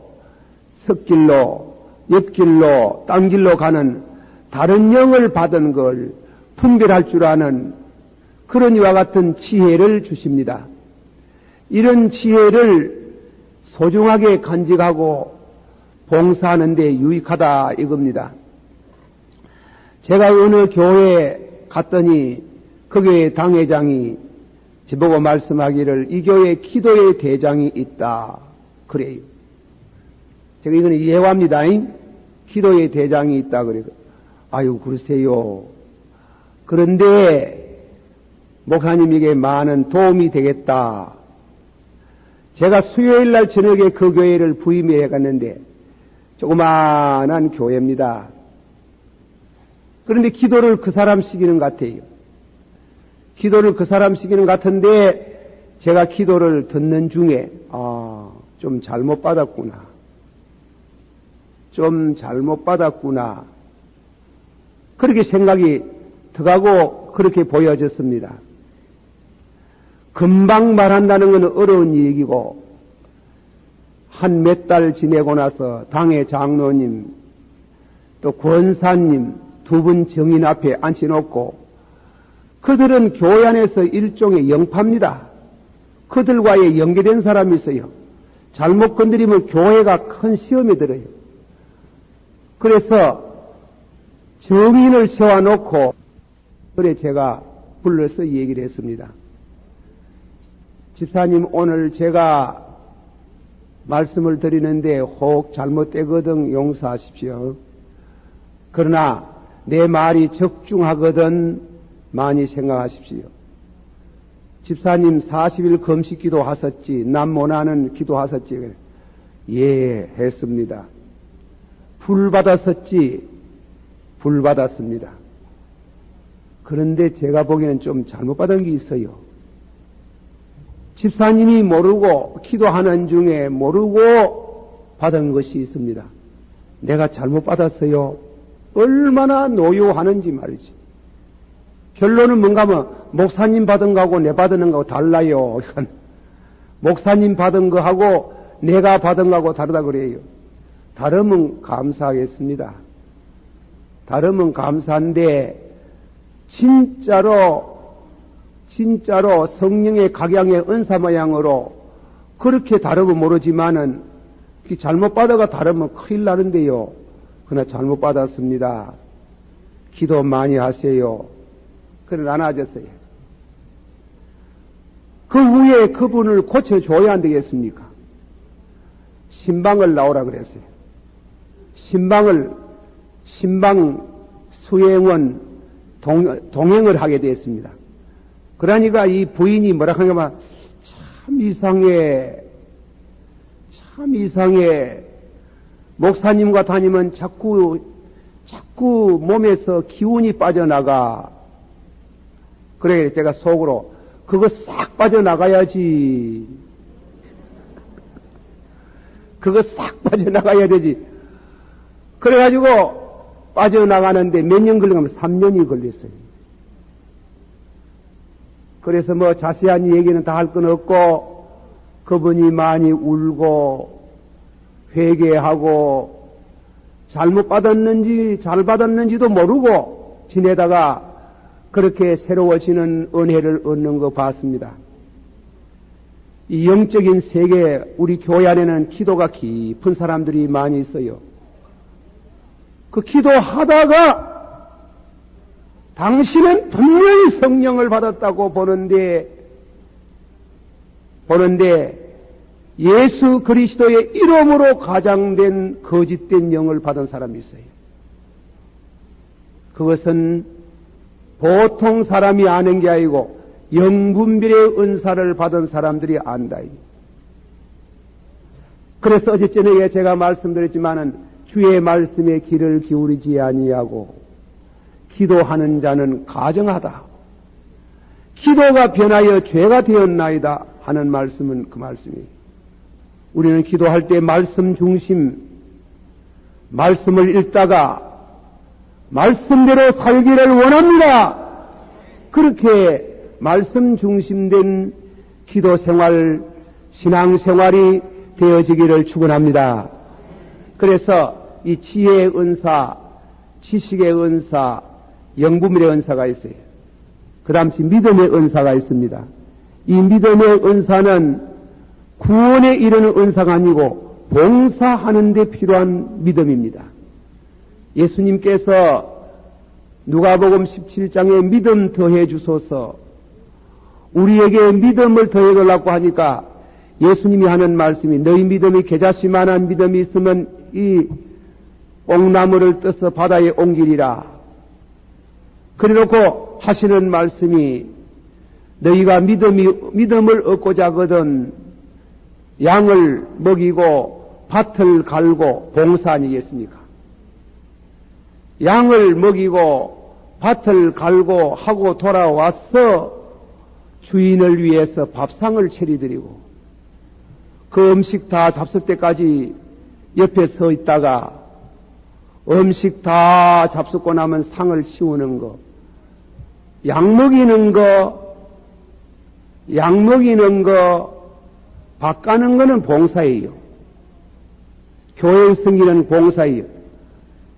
석길로 옆길로 딴 길로 가는 다른 영을 받은 걸 분별할 줄 아는 그런 이와 같은 지혜를 주십니다. 이런 지혜를 소중하게 간직하고 봉사하는 데 유익하다 이겁니다. 제가 어느 교회에 갔더니 그 교회 당회장이 저보고 말씀하기를 이 교회에 기도의 대장이 있다 그래요. 제가 이거는 예화입니다. 기도의 대장이 있다 그래요. 아유 그러세요. 그런데 목사님에게 많은 도움이 되겠다. 제가 수요일 날 저녁에 그 교회를 부임해 갔는데 조그마한 교회입니다. 그런데 기도를 그 사람 시키는 것 같아요. 기도를 그 사람 시키는 것 같은데 제가 기도를 듣는 중에 좀 잘못 받았구나. 좀 잘못 받았구나. 그렇게 생각이 들어가고 그렇게 보여졌습니다. 금방 말한다는 건 어려운 얘기고 한 몇 달 지내고 나서 당의 장로님 또 권사님 두 분 정인 앞에 앉혀놓고 그들은 교회 안에서 일종의 영파입니다. 그들과의 연계된 사람이 있어요. 잘못 건드리면 교회가 큰 시험에 들어요. 그래서 정인을 세워놓고 그래 제가 불러서 얘기를 했습니다. 집사님 오늘 제가 말씀을 드리는데 혹 잘못되거든 용서하십시오. 그러나 내 말이 적중하거든 많이 생각하십시오. 집사님 40일 금식 기도 하셨지 남 못하는 기도 하셨지. 예 했습니다. 불 받았었지 불 받았습니다. 그런데 제가 보기에는 좀 잘못 받은 게 있어요. 집사님이 모르고 기도하는 중에 모르고 받은 것이 있습니다. 내가 잘못 받았어요. 얼마나 노여하는지 말이지. 결론은 뭔가 하면 목사님 받은 거하고 내 받은 거하고 달라요. 목사님 받은 거하고 내가 받은 거하고 다르다 그래요. 다르면 감사하겠습니다. 다르면 감사한데 진짜로 성령의 각양의 은사 모양으로 그렇게 다르면 모르지만은 잘못 받아가 다르면 큰일 나는데요. 그러나 잘못 받았습니다. 기도 많이 하세요. 그래 나눠졌어요. 그 후에 그분을 고쳐줘야 안 되겠습니까? 신방을 나오라 그랬어요. 신방 수행원 동행을 하게 되었습니다. 그러니까 이 부인이 뭐라 하냐면 참 이상해. 목사님과 다니면 자꾸 몸에서 기운이 빠져나가. 그래 제가 속으로 그거 싹 빠져나가야지. 그거 싹 빠져나가야 되지. 그래가지고 빠져나가는데 몇 년 걸리면 3년이 걸렸어요. 그래서 뭐 자세한 얘기는 다 할 건 없고 그분이 많이 울고 회개하고 잘못 받았는지 잘 받았는지도 모르고 지내다가 그렇게 새로워지는 은혜를 얻는 거 봤습니다. 이 영적인 세계 우리 교회 안에는 기도가 깊은 사람들이 많이 있어요. 그 기도하다가 당신은 분명히 성령을 받았다고 보는데 예수 그리스도의 이름으로 가장된 거짓된 영을 받은 사람이 있어요. 그것은 보통 사람이 아는 게 아니고 영분별의 은사를 받은 사람들이 안다. 그래서 어제 저녁에 제가 말씀드렸지만은 주의 말씀에 귀를 기울이지 아니하고 기도하는 자는 가정하다. 기도가 변하여 죄가 되었나이다 하는 말씀은 그 말씀이에요. 우리는 기도할 때 말씀 중심, 말씀을 읽다가 말씀대로 살기를 원합니다. 그렇게 말씀 중심된 기도 생활, 신앙 생활이 되어지기를 축원합니다. 그래서 이 지혜의 은사, 지식의 은사, 영분별의 은사가 있어요. 그 다음에 믿음의 은사가 있습니다. 이 믿음의 은사는 구원에 이르는 은사가 아니고 봉사하는 데 필요한 믿음입니다. 예수님께서 누가복음 17장에 믿음 더해 주소서, 우리에게 믿음을 더해 달라고 하니까 예수님이 하는 말씀이 너희 믿음이 겨자씨만한 믿음이 있으면 이 옥나무를 떠서 바다에 옮기리라. 그래놓고 하시는 말씀이 너희가 믿음을 얻고자 하거든 양을 먹이고 밭을 갈고 봉사 아니겠습니까? 양을 먹이고 밭을 갈고 하고 돌아와서 주인을 위해서 밥상을 차려드리고 그 음식 다 잡술 때까지 옆에 서 있다가 음식 다 잡숫고 나면 상을 치우는 거, 양 먹이는 거, 밥 가는 거는 봉사예요. 교회 성기는 봉사예요.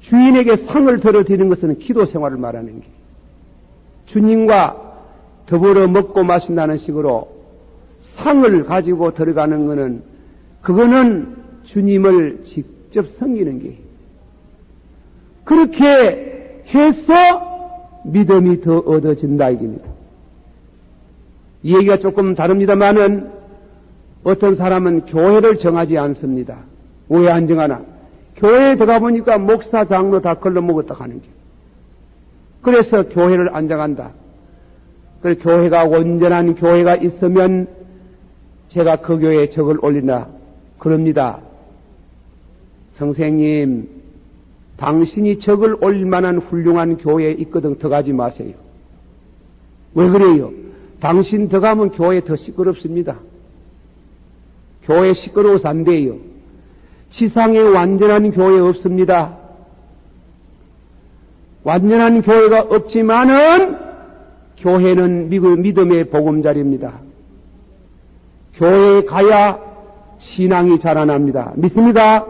주인에게 상을 들어드리는 것은 기도 생활을 말하는 게, 주님과 더불어 먹고 마신다는 식으로 상을 가지고 들어가는 거는, 그거는 주님을 직접 섬기는 게, 그렇게 해서 믿음이 더 얻어진다 이겁니다. 이 얘기가 조금 다릅니다만은 어떤 사람은 교회를 정하지 않습니다. 왜 안 정하나? 교회에 들어가 보니까 목사, 장로 다 걸러먹었다 하는 게. 그래서 교회를 안 정한다. 그래서 교회가 온전한 교회가 있으면 제가 그 교회에 적을 올리나 그럽니다. 선생님, 당신이 적을 올릴 만한 훌륭한 교회에 있거든 들어가지 마세요. 왜 그래요? 당신 들어가면 교회 더 시끄럽습니다. 교회 시끄러워서 안 돼요. 지상에 완전한 교회 없습니다. 완전한 교회가 없지만은 교회는 믿음의 보금자리입니다. 교회에 가야 신앙이 자라납니다. 믿습니다.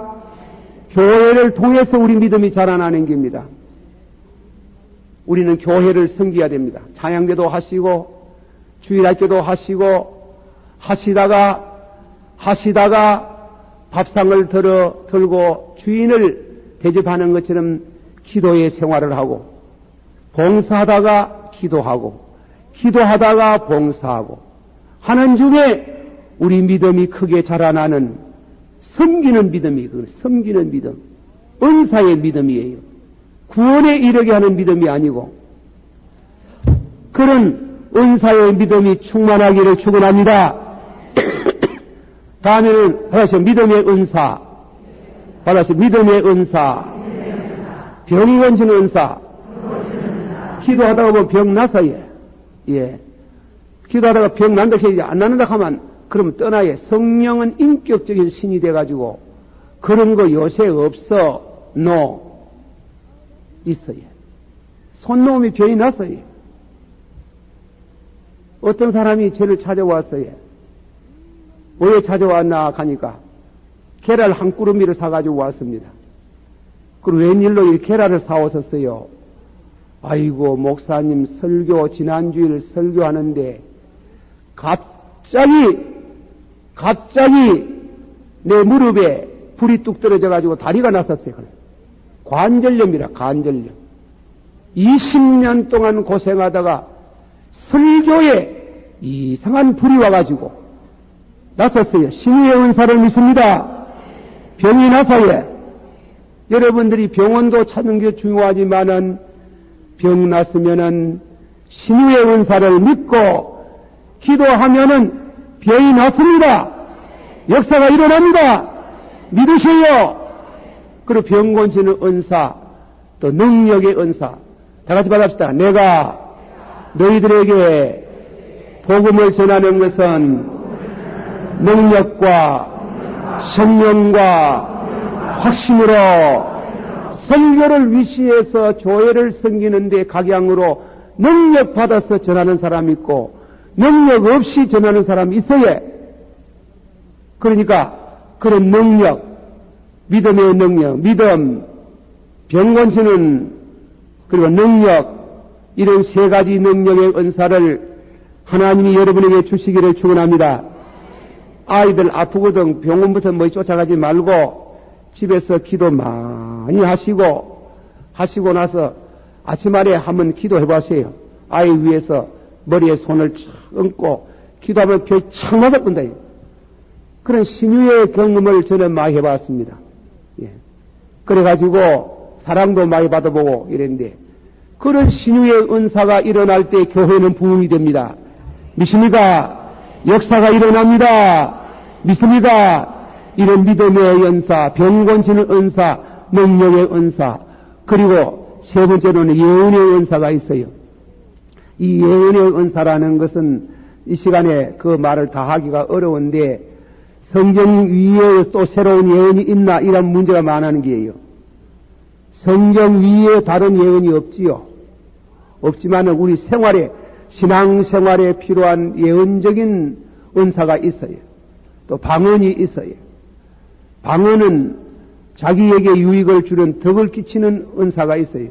교회를 통해서 우리 믿음이 자라나는 겁니다. 우리는 교회를 섬겨야 됩니다. 찬양대도 하시고 주일학교도 하시고 하시다가 밥상을 들고 주인을 대접하는 것처럼 기도의 생활을 하고, 봉사하다가 기도하다가 봉사하고 하는 중에 우리 믿음이 크게 자라나는 섬기는 믿음, 은사의 믿음이에요. 구원에 이르게 하는 믿음이 아니고, 그런 은사의 믿음이 충만하기를 축원합니다. 다음에는 받아서 믿음의 은사, 병이 건지는 은사, 기도하다가 보면 병 나서 예. 기도하다가 병 난다 해야지 안 난다 하면 그럼 떠나야. 성령은 인격적인 신이 돼가지고 그런 거 요새 없어. 있어요. 손 놓으면 병이 났어요. 어떤 사람이 저를 찾아왔어요. 왜 찾아왔나 하니까 계란 한 꾸러미를 사가지고 왔습니다. 그리고 웬일로 이 계란을 사오셨어요. 아이고 목사님 지난주일 설교하는데 갑자기 내 무릎에 불이 뚝 떨어져가지고 다리가 났었어요. 관절염이라 관절염. 20년 동안 고생하다가 설교에 이상한 불이 와가지고 났었어요. 신유의 은사를 믿습니다. 병이 나서요. 여러분들이 병원도 찾는 게 중요하지만은 병 났으면은 신유의 은사를 믿고 기도하면은 병이 났습니다. 역사가 일어납니다. 믿으세요. 그리고 병 고치는 은사, 또 능력의 은사 다 같이 받읍시다. 내가 너희들에게 복음을 전하는 것은 능력과 성령과 확신으로 설교를 위시해서 교회를 섬기는데 각양으로 능력 받아서 전하는 사람이 있고 능력 없이 전하는 사람이 있어요. 그러니까 그런 능력, 믿음의 능력, 믿음, 병 고치는 그리고 능력, 이런 세 가지 능력의 은사를 하나님이 여러분에게 주시기를 축원합니다. 아이들 아프거든 병원부터 뭐 쫓아가지 말고 집에서 기도 많이 하시고 나서 아침말에 한번 기도해 보세요. 아이 위에서 머리에 손을 착 얹고 기도하면 별 착 맞아본다. 그런 신유의 경험을 저는 많이 해봤습니다. 예. 그래가지고 사랑도 많이 받아보고 이랬는데 그런 신유의 은사가 일어날 때 교회는 부흥이 됩니다. 믿습니까? 역사가 일어납니다. 믿습니까? 이런 믿음의 은사, 병 고치는 은사, 능력의 은사, 그리고 세 번째로는 예언의 은사가 있어요. 이 예언의 은사라는 것은 이 시간에 그 말을 다 하기가 어려운데 성경 위에 또 새로운 예언이 있나 이런 문제가 많은 게예요. 성경 위에 다른 예언이 없지요. 없지만 우리 생활에 신앙생활에 필요한 예언적인 은사가 있어요. 또 방언이 있어요. 방언은 자기에게 유익을 주는 덕을 끼치는 은사가 있어요.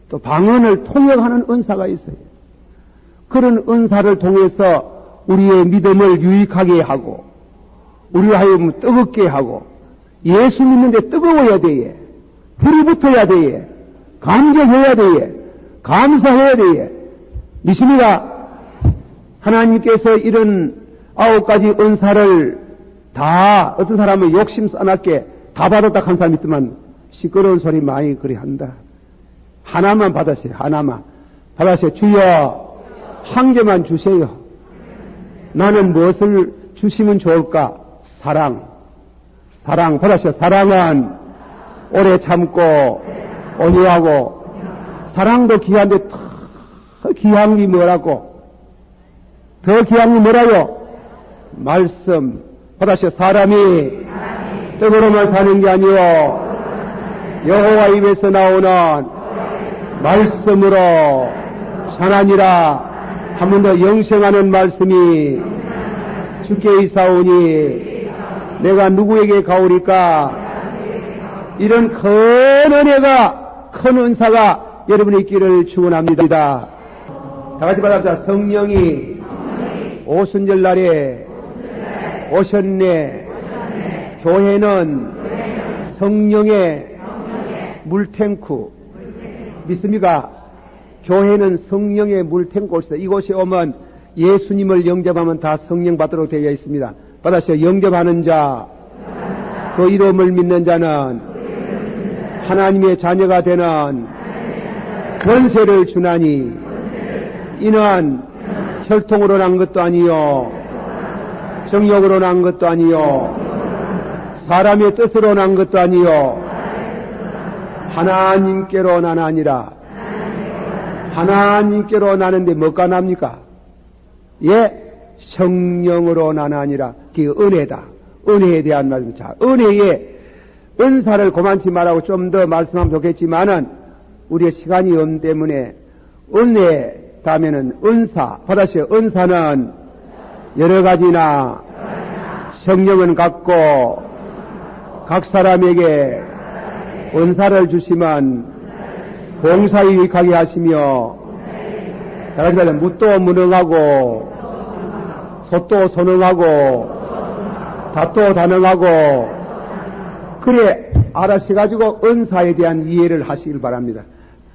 또 방언을 통역하는 은사가 있어요. 그런 은사를 통해서 우리의 믿음을 유익하게 하고 우리 하여금 뜨겁게 하고 예수 믿는데 뜨거워야 돼. 불이 붙어야 돼. 감격해야 돼. 감사해야 돼. 믿습니다. 하나님께서 이런 9가지 은사를 다 어떤 사람은 욕심 싸납게 다 받았다 한 사람이 있지만 시끄러운 소리 많이 그리 한다. 하나만 받으세요. 하나만 받으세요. 주여 한 개만 주세요. 나는 무엇을 주시면 좋을까? 사랑 받으세요. 사랑은 오래 참고 온유하고 사랑도 귀한데 더 귀한 게 뭐라고? 더 귀한 게 뭐라요? 말씀 받으시오. 사람이 떡으로만 사는 게 아니요 여호와 입에서 나오는 말씀으로 사나니라. 한 번 더 영생하는 말씀이 주께 있사오니 내가 누구에게 가오리까? 이런 큰 은혜가 큰 은사가 여러분이 있기를 축원합니다. 다 같이 받아보자. 성령이 오순절 날에 오셨네. 교회는 성령의 물탱크. 믿습니까? 교회는 성령의 물탱크로서 이곳에 오면 예수님을 영접하면 다 성령 받도록 되어 있습니다. 받아서 영접하는 자, 그 이름을 믿는 자는 하나님의 자녀가 되는 권세를 주나니 이는 혈통으로 난 것도 아니요 정욕으로 난 것도 아니요 사람의 뜻으로 난 것도 아니요 하나님께로 나나니라. 하나님께로 나는데 뭐가 납니까? 성령으로 나나니라. 그게 은혜다. 은혜에 대한 말씀. 자, 은혜에 은사를 고만치 말하고 좀 더 말씀하면 좋겠지만은 우리의 시간이 없기 때문에 은혜 다음에는 은사. 받아시오. 은사는 여러 가지나 성령은 같고 각 사람에게 은사를 주시면 봉사유익하게 하시며 다같이 말하면 묻도 무능하고 소도 소능하고 다도 다능하고 그래 알아셔가지고 은사에 대한 이해를 하시길 바랍니다.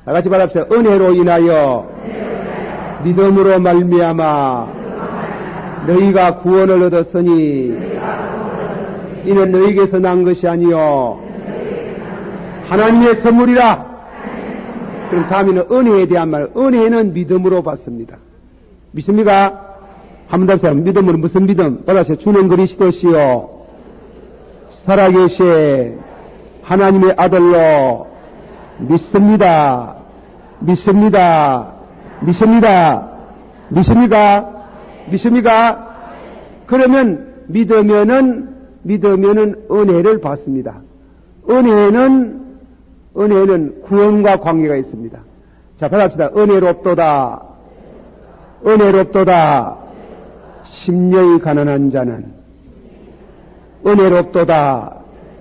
다같이 말합시다. 은혜로 인하여 믿음으로 말미암아 너희가 구원을 얻었으니 이는 너희에게서 난 것이 아니요 하나님의 선물이라. 그럼 다음에는 은혜에 대한 말. 은혜는 믿음으로 받습니다. 믿습니까? 한번 답시다. 믿음은 무슨 믿음? 받아서 주는 그리스도시요 살아계신 하나님의 아들로 믿습니다. 믿습니다. 믿습니다. 믿습니까? 믿습니까? 그러면 믿으면은 은혜를 받습니다. 은혜는 구원과 관계가 있습니다. 자, 받았습니다. 은혜롭도다. 은혜롭도다. 심령이 가난한 자는 은혜롭도다.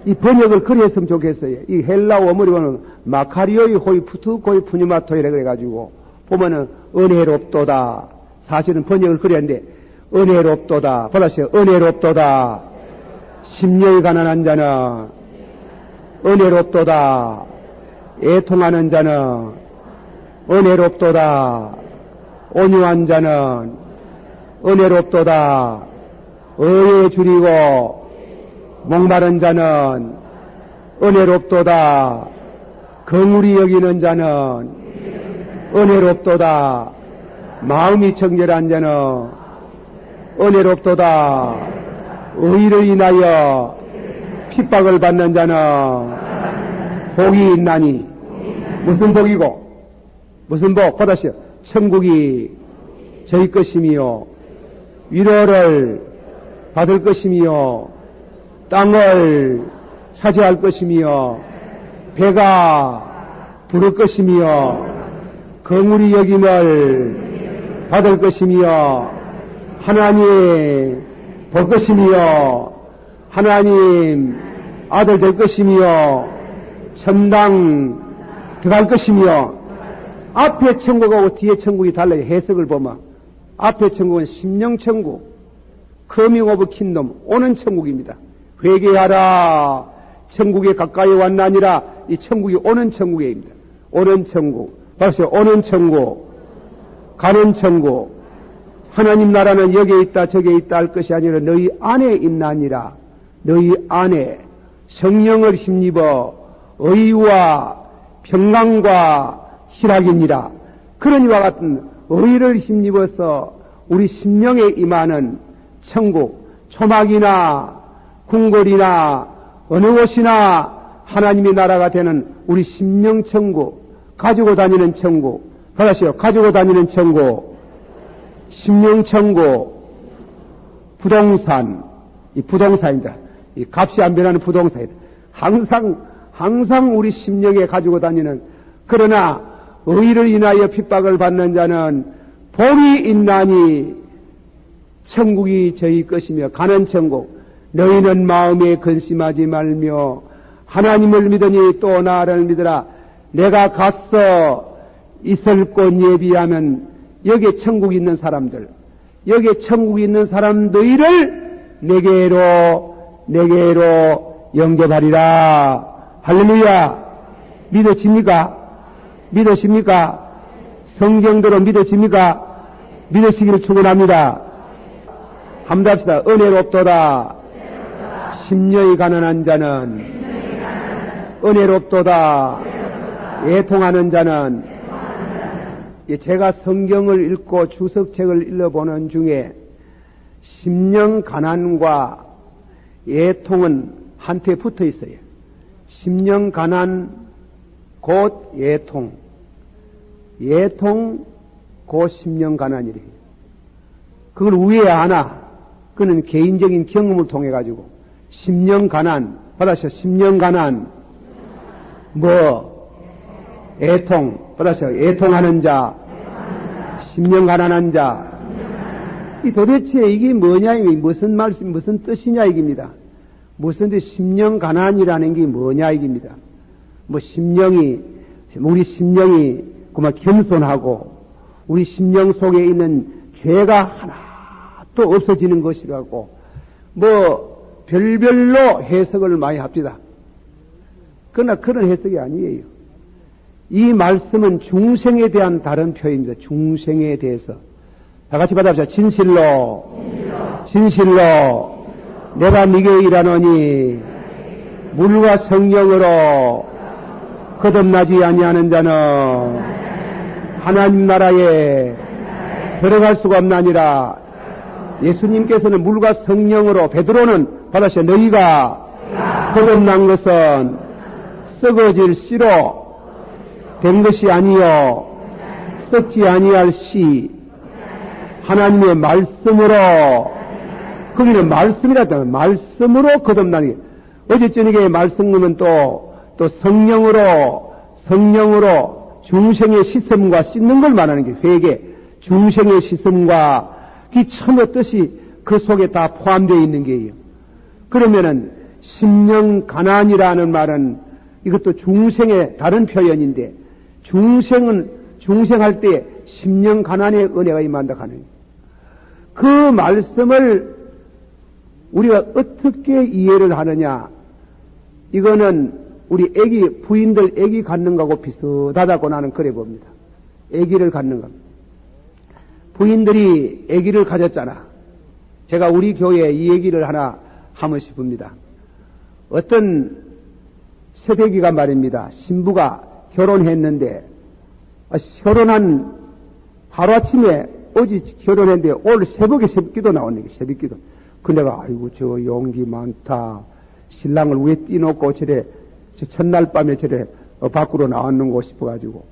이 번역을 그리 했으면 좋겠어요. 이 헬라어 어머니 보면 마카리오이 호이푸트 고이 푸니마토이라 그래가지고 보면은 은혜롭도다. 사실은 번역을 그리 했는데 은혜롭도다. 받았어요. 은혜롭도다. 심령이 가난한 자는 은혜롭도다. 애통하는 자는 은혜롭도다. 온유한 자는 은혜롭도다. 의에 줄이고 목마른 자는 은혜롭도다. 긍휼히 여기는 자는 은혜롭도다. 마음이 청결한 자는 은혜롭도다. 의를 인하여 핍박을 받는 자는 복이 있나니. 무슨 복이고 무슨 복? 받았어요. 천국이 저희 것이며 위로를 받을 것이며 땅을 차지할 것이며 배가 부를 것이며 긍휼히 여김을 받을 것이며 하나님 볼 것이며 하나님 아들 될 것이며 천당 들어갈 것이며. 앞에 천국하고 뒤에 천국이 달라요. 해석을 보면 앞에 천국은 심령천국, 커밍 오브 킨덤, 오는 천국입니다. 회개하라 천국에 가까이 왔나니라. 이 천국이 오는 천국입니다. 오는 천국. 봤어요? 오는 천국, 가는 천국. 하나님 나라는 여기에 있다 저기에 있다 할 것이 아니라 너희 안에 있나니라. 너희 안에 성령을 힘입어 의와 평강과 희락이니라. 그런 이와 같은 의를 힘입어서 우리 심령에 임하는 천국, 초막이나 궁궐이나 어느 곳이나 하나님의 나라가 되는 우리 심령천국, 가지고 다니는 천국. 받으시오. 가지고 다니는 천국, 심령천국, 부동산. 이 부동산입니다. 이 값이 안 변하는 부동산이다. 항상 우리 심령에 가지고 다니는. 그러나 의를 인하여 핍박을 받는 자는 복이 있나니 천국이 저희 것이며 가는 천국. 너희는 마음에 근심하지 말며 하나님을 믿으니 또 나를 믿으라. 내가 가서 있을 곳 예비하면 여기에 천국이 있는 사람들, 여기에 천국이 있는 사람들을 내게로 영접하리라. 할렐루야. 믿어집니까? 믿으십니까? 성경대로 믿어집니까? 믿으시기를 축원합니다. 한번 합시다. 은혜롭도다. 심령이 가난한 자는 은혜롭도다. 애통하는 자는. 제가 성경을 읽고 주석책을 읽어보는 중에 심령 가난과 애통은 한테 붙어 있어요. 심령 가난 곧 애통, 애통 곧 심령 가난이래. 그걸 우애해 하나? 그는 개인적인 경험을 통해 가지고 심령 가난, 받아서 심령 가난, 애통, 받아서 애통하는 자, 심령 가난한 자. 이 도대체 이게 뭐냐, 무슨 말씀, 무슨 뜻이냐, 이깁니다. 무슨 심령 가난이라는 게 뭐냐, 이깁니다. 우리 심령이 그만 겸손하고, 우리 심령 속에 있는 죄가 하나도 없어지는 것이라고, 별별로 해석을 많이 합니다. 그러나 그런 해석이 아니에요. 이 말씀은 중생에 대한 다른 표현입니다. 중생에 대해서. 다 같이 받아보자. 진실로 내가 네게 일하노니 물과 성령으로 거듭나지 아니하는 자는 하나님 나라에 들어갈 수가 없나니라. 예수님께서는 물과 성령으로, 베드로는 받아서 너희가 거듭난 것은 썩어질 씨로 된 것이 아니요 썩지 아니할 씨, 하나님의 말씀으로, 거기는 말씀이라도 말씀으로 거듭나는 게, 어제 저녁에 말씀은 또 성령으로 중생의 시슴과 씻는 걸 말하는 게 회개, 중생의 시슴과 그 참의 뜻이 그 속에 다 포함되어 있는 게예요. 그러면은 심령 가난이라는 말은 이것도 중생의 다른 표현인데, 중생할 때 심령 가난의 은혜가 임한다 하는 거예요. 그 말씀을 우리가 어떻게 이해를 하느냐, 이거는 우리 부인들 애기 갖는 거하고 비슷하다고 나는 그래 봅니다. 애기를 갖는 것. 부인들이 애기를 가졌잖아. 제가 우리 교회에 이 얘기를 하나 하고 싶습니다. 어떤 새내기가 말입니다. 신부가 결혼했는데, 결혼한 하루아침에 어제 결혼했는데 오늘 새벽에 새벽기도 나오는 게 새벽기도. 그 내가 아이고 저 용기 많다. 신랑을 왜 띄놓고 저래 첫날 밤에 저래 밖으로 나왔는고 싶어가지고.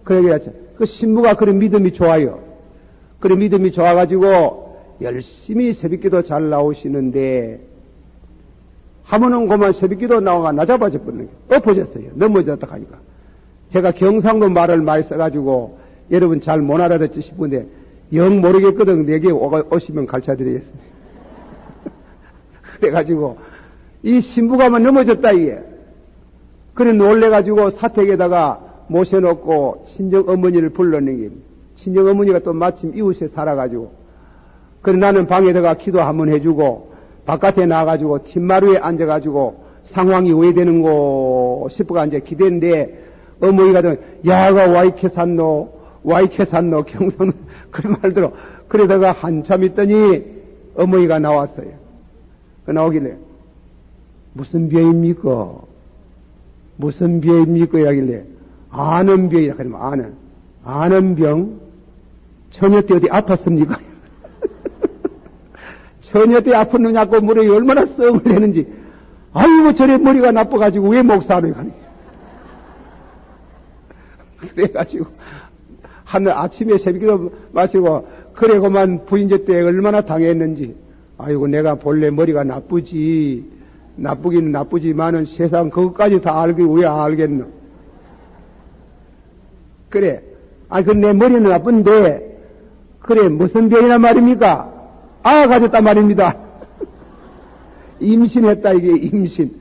그래 그 신부가 그런 믿음이 좋아요. 그래 믿음이 좋아가지고 열심히 새벽기도 잘 나오시는데 하면은 그만 새벽기도 나와가 낮아버져 버리는 게 엎어졌어요. 넘어졌다 하니까. 제가 경상도 말을 많이 써가지고 여러분 잘 못 알아듣지 싶은데 영 모르겠거든. 내게 오시면 가르쳐드리겠습니다. 그래가지고 이 신부가만 넘어졌다 이게. 그래 놀래가지고 사택에다가 모셔놓고 친정 어머니를 불러낸 게, 친정 어머니가 또 마침 이웃에 살아가지고, 그래 나는 방에다가 기도 한번 해주고 바깥에 나가가지고 뒷마루에 앉아가지고 상황이 왜 되는고 싶어가 이제 기대는데 어머니가 야가 와이케 샀노 경선 그런 말들어. 그러다가 한참 있더니 어머니가 나왔어요. 그 나오길래 무슨 병입니까? 하길래 아는 병이라 그러면 아는 병? 처녀 때 어디 아팠습니까? 처녀 때 아팠느냐고 물에 얼마나 썩을 내는지. 아이고 저래 머리가 나빠가지고 왜 목사를 가니? 그래가지고 하늘 아침에 새벽기도 마치고 그래 그만 부인제 때 얼마나 당했는지. 아이고 내가 본래 머리가 나쁘기는 나쁘지만은 세상 그것까지 다 알기 왜 알겠노? 그래. 내 머리는 나쁜데 그래 무슨 병이란 말입니까? 가졌단 말입니다. 임신했다 이게 임신.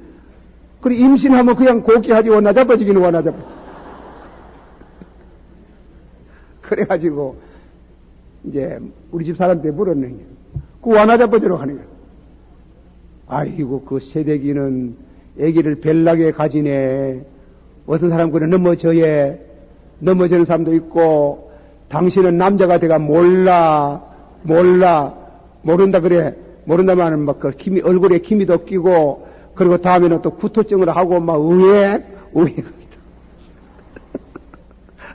그래 임신하면 그냥 곱게 워 나자빠지기는 워 나자빠. 그래가지고 이제 우리 집 사람한테 물었네. 그 와나자빠지러 가는 거야. 아이고 그 새내기는 아기를 벨나게 가지네. 어떤 사람 그래 넘어지는 사람도 있고 당신은 남자가 돼가 모른다 그래. 모른다마는 막 그 얼굴에 기미도 끼고 그리고 다음에는 또 구토증을 하고 막 의액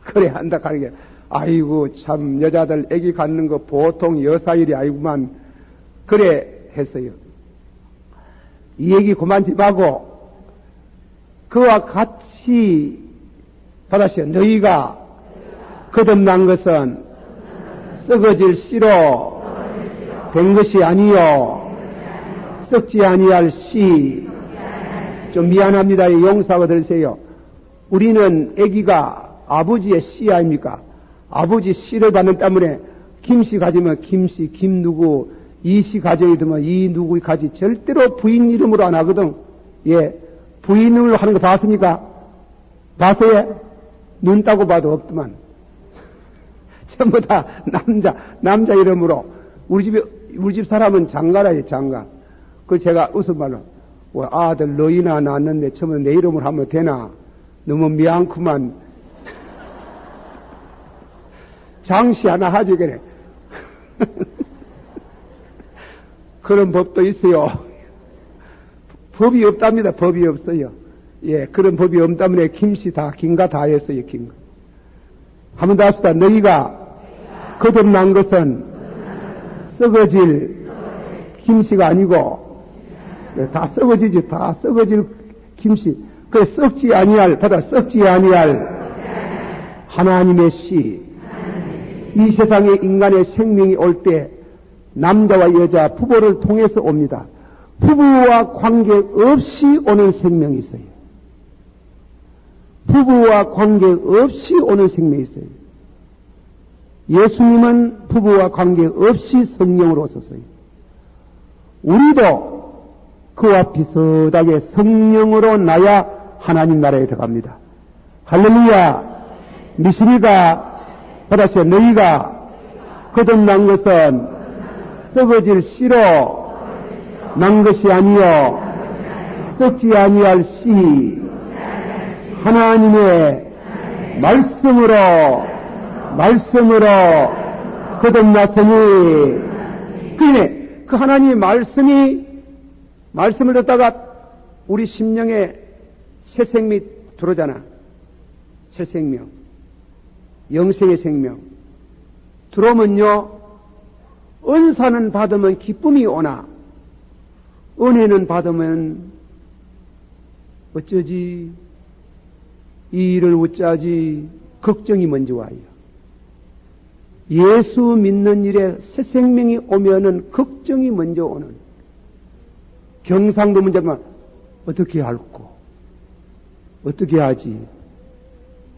그래 한다 하는 게. 아이고 참 여자들 아기 갖는 거 보통 여사일이 아니구만. 그래 했어요. 이 얘기 그만 좀 하고 그와 같이 받아서 너희가 거듭난 것은 썩어질 씨로 된 것이 아니요 썩지 아니할 씨. 좀 미안합니다. 용서하고 들으세요. 우리는 아기가 아버지의 씨 아닙니까? 아버지 씨를 받는 때문에 김씨 가지면 김씨, 김 누구, 이씨 가정이 되면 이 누구 가지 절대로 부인 이름으로 안 하거든. 예, 부인으로 하는 거 봤습니까? 봤어요? 눈 따고 봐도 없더만. 전부 다 남자 이름으로. 우리 집 사람은 장가라요, 장가. 그 제가 웃음말로, 아들 너희나 낳았는데 처음에 내 이름으로 하면 되나? 너무 미안구만. 장씨 하나 하지, 그래. 그런 법도 있어요. 법이 없답니다. 법이 없어요. 예, 그런 법이 없기 때문에 김씨 다, 김가 다 했어요, 김가. 한 번 더 합시다. 너희가 거듭난 것은 썩어질 김씨가 아니고, 다 썩어지지, 다 썩어질 김씨. 그 썩지 아니할, 받아 썩지 아니할 하나님의 씨. 이 세상에 인간의 생명이 올 때 남자와 여자, 부부를 통해서 옵니다. 부부와 관계없이 오는 생명이 있어요. 부부와 관계없이 오는 생명이 있어요. 예수님은 부부와 관계없이 성령으로 오셨어요. 우리도 그와 비슷하게 성령으로 나야 하나님 나라에 들어갑니다. 할렐루야. 믿습니까? 받아서 너희가 거듭난 것은 썩어질 씨로 난 것이 아니요 썩지 아니할 씨 하나님의 말씀으로 거듭났으니 그러네 그 하나님의 말씀을 듣다가 우리 심령에 새 생명이 들어오잖아. 새 생명. 영생의 생명. 들어오면요, 은사는 받으면 기쁨이 오나, 은혜는 받으면 어쩌지, 이 일을 어쩌지, 걱정이 먼저 와요. 예수 믿는 일에 새 생명이 오면은 걱정이 먼저 오는. 경상도 문제만 어떻게 할꼬? 어떻게 하지?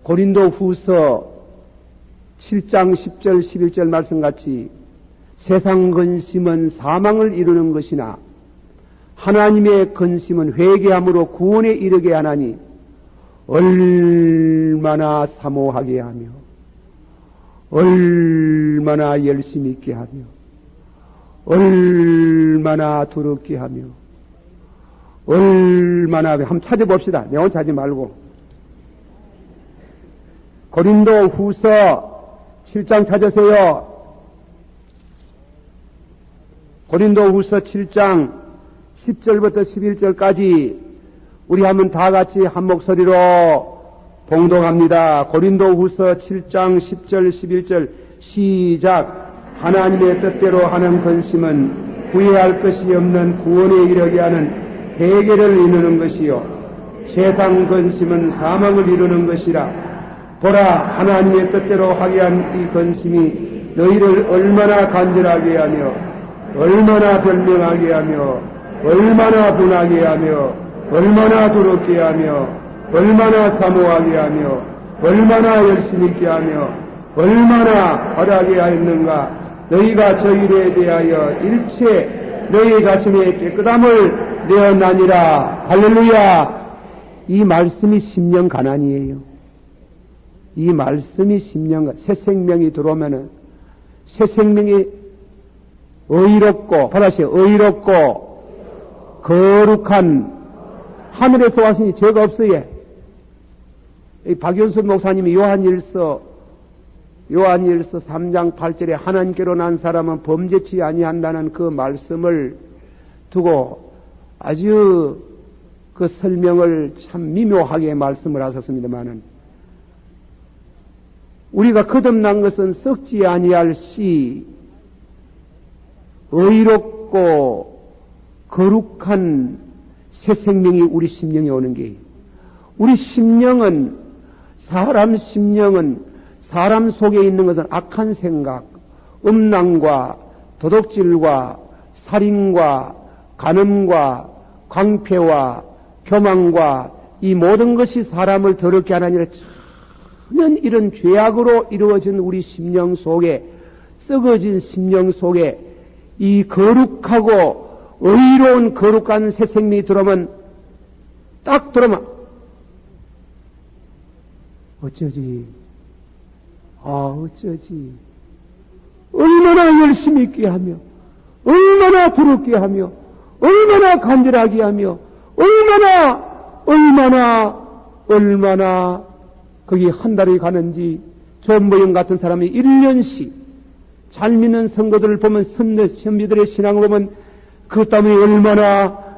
고린도 후서 7장 10절 11절 말씀같이 세상 근심은 사망을 이루는 것이나 하나님의 근심은 회개함으로 구원에 이르게 하나니 얼마나 사모하게 하며 얼마나 열심히 있게 하며 얼마나 두렵게 하며 얼마나 한번 찾아봅시다. 내가 찾지 말고 고린도 후서 7장 찾으세요. 고린도 후서 7장 10절부터 11절까지 우리 한번 다 같이 한 목소리로 봉독합니다. 고린도 후서 7장 10절 11절 시작. 하나님의 뜻대로 하는 근심은 후회할 것이 없는 구원에 이르게 하는 회개를 이루는 것이요 세상 근심은 사망을 이루는 것이라. 보라, 하나님의 뜻대로 하게 한 이 근심이 너희를 얼마나 간절하게 하며 얼마나 변명하게 하며 얼마나 분하게 하며 얼마나 두렵게 하며 얼마나 사모하게 하며 얼마나 열심히 있게 하며 얼마나 바라게 하였는가. 너희가 저 일에 대하여 일체 너희 가슴에 깨끗함을 내었나니라. 할렐루야. 이 말씀이 심령 가난이에요. 이 말씀이 심령, 새 생명이 들어오면은, 새 생명이 의롭고, 바라시오, 의롭고, 거룩한, 하늘에서 왔으니 죄가 없어요. 이 박연수 목사님이 요한일서 3장 8절에 하나님께로 난 사람은 범죄치 아니한다는 그 말씀을 두고 아주 그 설명을 참 미묘하게 말씀을 하셨습니다마는, 우리가 거듭난 것은 썩지 아니할 씨, 의롭고 거룩한 새 생명이 우리 심령에 오는 게, 우리 심령은, 사람 심령은, 사람 속에 있는 것은 악한 생각, 음란과 도둑질과 살인과 간음과 광패와 교만과 이 모든 것이 사람을 더럽게 하느니라. 전혀 이런 죄악으로 이루어진 우리 심령 속에, 썩어진 심령 속에 이 거룩하고 의로운 거룩한 새 생명이 들어오면, 딱 들어오면 어쩌지? 어쩌지? 얼마나 열심히 있게 하며, 얼마나 부럽게 하며, 얼마나 간절하게 하며, 얼마나 거기 한 달이 가는지, 존모형 같은 사람이 1년씩 잘 믿는 성도들을 보면, 선비들의 신앙을 보면 그것 때문에 얼마나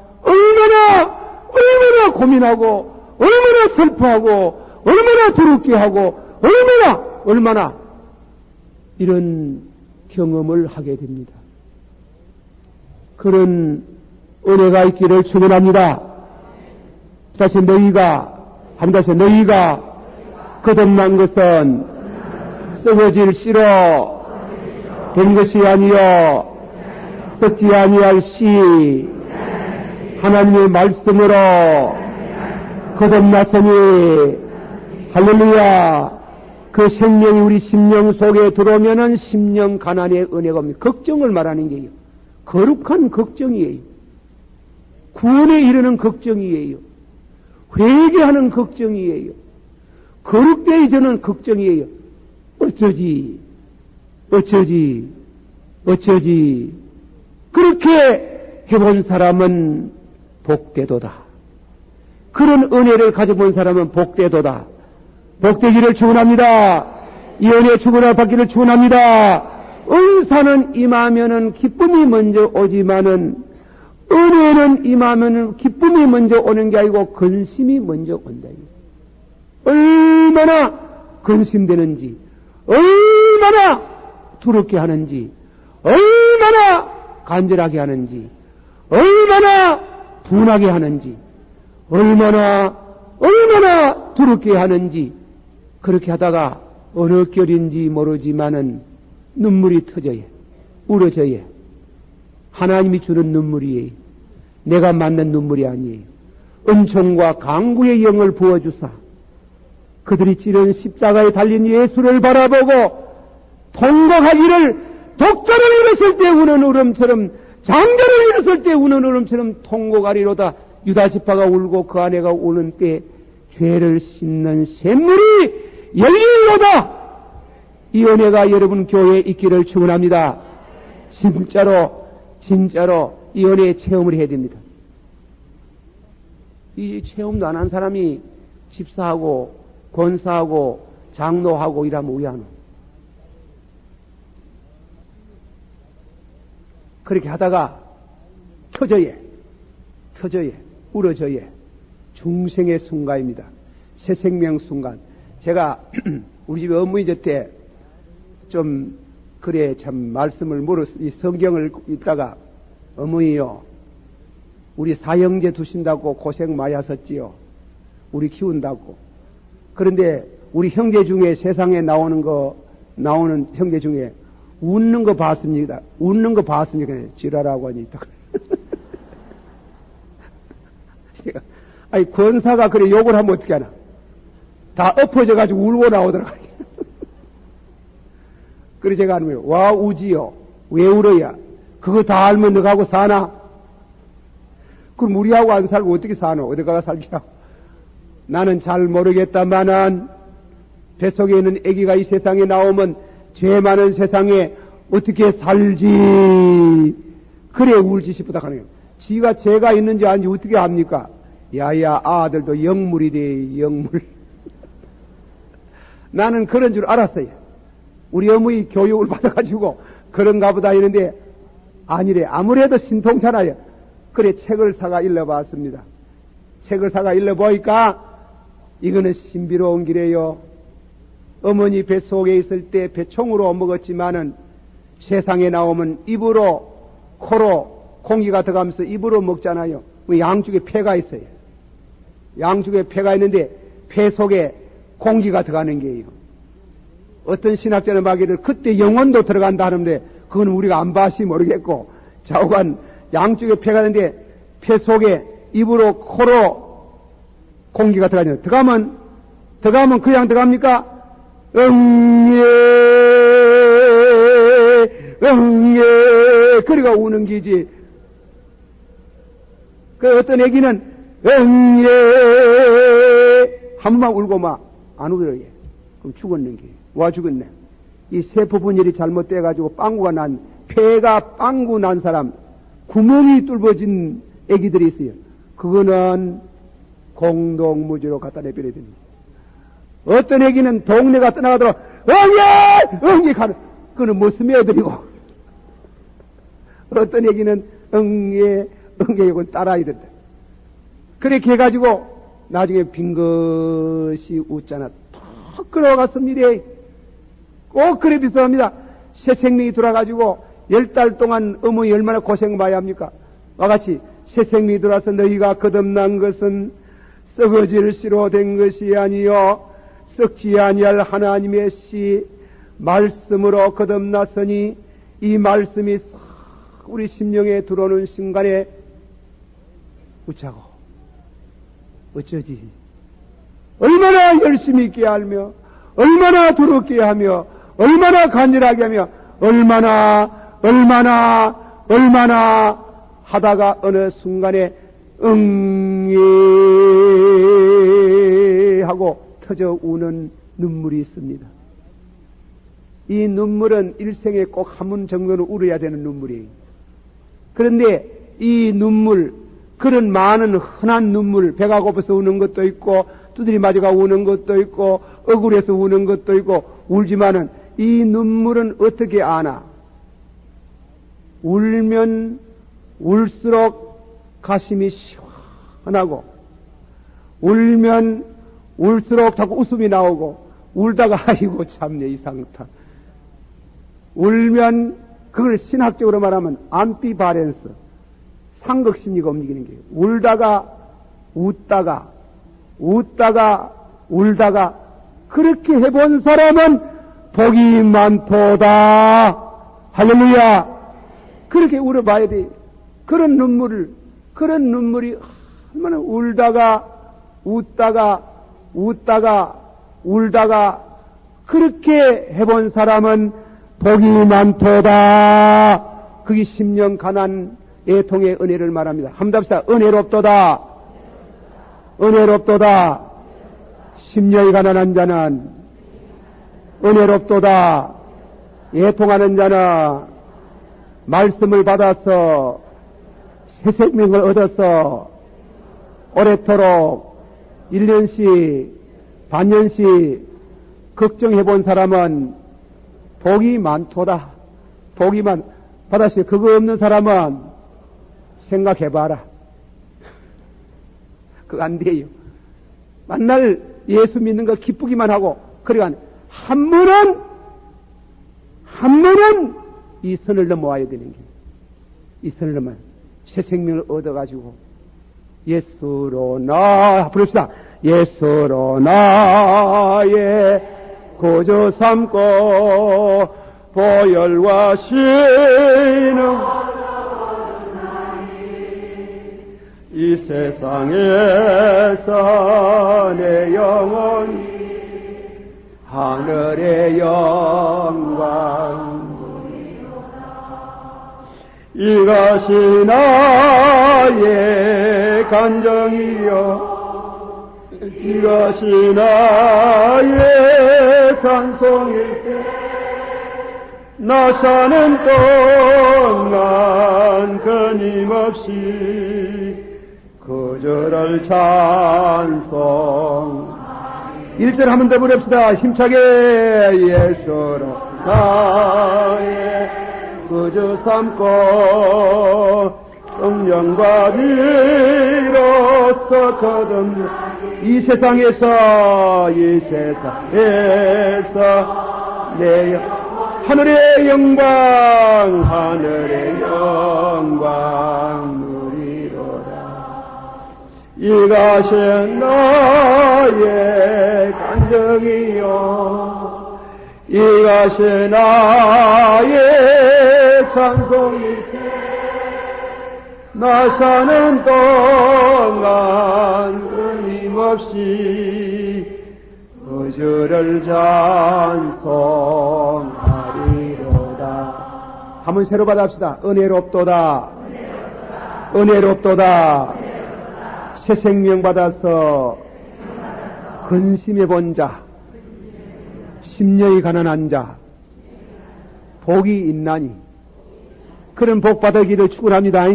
고민하고, 얼마나 슬퍼하고, 얼마나 두렵게 하고, 얼마나 이런 경험을 하게 됩니다. 그런 은혜가 있기를 축원합니다. 다시 너희가 거듭난 것은 썩어질 씨로 된 것이 아니요 썩지 아니할 씨 하나님의 말씀으로 거듭났으니 할렐루야. 그 생명이 우리 심령 속에 들어오면은 심령 가난의 은혜가 옵니다. 걱정을 말하는 게요. 거룩한 걱정이에요. 구원에 이르는 걱정이에요. 회개하는 걱정이에요. 거룩되이 저는 걱정이에요. 어쩌지? 그렇게 해본 사람은 복되도다. 그런 은혜를 가져본 사람은 복되도다. 복되기를 축원합니다. 이 은혜 축원을 받기를 축원합니다. 은사는 임하면은 기쁨이 먼저 오지만은 은혜는 임하면은 기쁨이 먼저 오는 게 아니고 근심이 먼저 온다. 얼마나 근심되는지, 얼마나 두렵게 하는지, 얼마나 간절하게 하는지, 얼마나 분하게 하는지, 얼마나 두렵게 하는지, 그렇게 하다가 어느 결인지 모르지만은 눈물이 터져요. 울어져요. 하나님이 주는 눈물이에요. 내가 맞는 눈물이 아니에요. 은총과 강구의 영을 부어주사 그들이 찌른 십자가에 달린 예수를 바라보고 통곡하기를, 독자를 잃었을 때 우는 울음처럼, 장자를 잃었을 때 우는 울음처럼 통곡하리로다. 유다지파가 울고 그 아내가 우는 때 죄를 씻는 샘물이 열리로다. 이 은혜가 여러분 교회에 있기를 축원합니다. 진짜로 이 은혜의 체험을 해야 됩니다. 이 체험도 안 한 사람이 집사하고 권사하고 장로하고 이러면 왜 하노? 그렇게 하다가 터져예, 울어져예. 중생의 순간입니다. 새 생명 순간. 제가 우리 집에 어머니 곁에 좀 그래 참 말씀을 이 성경을 읽다가 어머니요, 우리 사형제 두신다고 고생 많이 하셨지요. 우리 키운다고. 그런데 우리 형제 중에 세상에 나오는 형제 중에 웃는 거 봤습니다. 지랄하고 하니 있다. 아니 권사가 그래 욕을 하면 어떻게 하나? 다 엎어져가지고 울고 나오더라고요. 그래 제가 하는 거예요. 와 우지요. 왜 울어야? 그거 다 알면 너하고 사나? 그럼 우리하고 안 살고 어떻게 사노? 어디 가가 살기라고? 나는 잘 모르겠다마는 뱃속에 있는 아기가 이 세상에 나오면 죄 많은 세상에 어떻게 살지? 그래 울지 싶다 하네요. 지가 죄가 있는지 아닌지 어떻게 압니까? 야야 아들도 영물이 돼, 영물. 나는 그런 줄 알았어요. 우리 어머니 교육을 받아가지고 그런가 보다 했는데 아니래. 아무래도 신통찮아요. 그래 책을 사가 읽어봤습니다. 책을 사가 읽어보니까 이거는 신비로운 길이에요. 어머니 뱃속에 있을 때 배총으로 먹었지만은 세상에 나오면 입으로, 코로 공기가 들어가면서 입으로 먹잖아요. 양쪽에 폐가 있어요. 양쪽에 폐가 있는데 폐 속에 공기가 들어가는 게예요. 어떤 신학자는 말하기를 그때 영혼도 들어간다 하는데 그건 우리가 안 봐시 모르겠고, 좌우간 양쪽에 폐가 되는데, 폐 속에 입으로, 코로 공기가 들어가죠. 들어가면 그냥 들어갑니까? 응예, 그리가 우는 기지. 그 어떤 애기는 응예, 한 번만 울고 막 안 울어요. 그럼 죽었는 게. 와 죽었네. 이 세포 분열이 잘못돼가지고 빵구가 폐가 빵구 난 사람, 구멍이 뚫어진 애기들이 있어요. 그거는 공동무지로 갖다 내버려야 됩니다. 어떤 애기는 동네가 떠나가도록 응예 가는, 그거는 못 스며들이고, 어떤 애기는 응예 이건 따라야 된다. 그렇게 해가지고 나중에 빈 것이 웃잖아. 턱 끌어갔습니다. 꼭 그래 비슷합니다. 새 생명이 들어와가지고 10달 동안 어머니 얼마나 고생 많이 합니까? 와같이 새 생명이 들어와서 너희가 거듭난 것은 썩어질 씨로 된 것이 아니요 썩지 아니할 하나님의 씨 말씀으로 거듭났으니 이 말씀이 우리 심령에 들어오는 순간에 웃자고 어쩌지? 얼마나 열심히 있게 하며 얼마나 두렵게 하며 얼마나 간절하게 하며 얼마나 하다가 어느 순간에 하고 터져 우는 눈물이 있습니다. 이 눈물은 일생에 꼭 한 번 정도는 울어야 되는 눈물이에요. 그런데 이 눈물, 그런 많은 흔한 눈물, 배가 고파서 우는 것도 있고 두드리 맞아가 우는 것도 있고 억울해서 우는 것도 있고 울지만은 이 눈물은 어떻게 아나? 울면 울수록 가심이 시원하고 울면 울수록 자꾸 웃음이 나오고 울다가 아이고 참내 이상타. 울면 그걸 신학적으로 말하면 암비바렌스, 상극심리가 움직이는 거예요. 웃다가 울다가 그렇게 해본 사람은 복이 많도다. 할렐루야. 그렇게 울어봐야 돼. 그런 눈물이 얼마나 울다가 그렇게 해본 사람은 복이 많도다. 그게 10년 가난 애통의 은혜를 말합니다. 한번 답시다. 은혜롭도다. 10년이 가난한 자는 은혜롭도다. 애통하는 자는 말씀을 받아서 새 생명을 얻어서 오래도록 1년씩 반년씩 걱정해본 사람은 복이 많도다. 복이만 받았어요. 그거 없는 사람은 생각해봐라. 그거 안 돼요. 만날 예수 믿는 거 기쁘기만 하고, 그러니까 한 번은 이 선을 넘어와야 되는 게, 이 선을 넘어 새 생명을 얻어가지고 예수로 부릅시다. 예수로 나의 구주 삼고 보혈과 신음 이 세상에서 내 영혼이 하늘의 영광 이것이 나의 간정이요 이것이 나의 찬송일세 나 사는 동안 끊임없이 그저를 찬송 1절 한 번 더 부릅시다. 힘차게 예수로 나의 구주 삼고 성령과 비로소 거듭나 이 세상에서 내 하늘의 영광 누리로라. 이것이 나의 간증이요 이것이 나의 찬송일세 나 사는 동안 끊임없이 거절을 찬송하리로다. 한번 새로 받합시다. 은혜롭도다. 은혜롭도다. 새 생명 받아서 근심해 본 자, 심령이 가난한 자, 복이 있나니 그런 복 받으기를 축원합니다.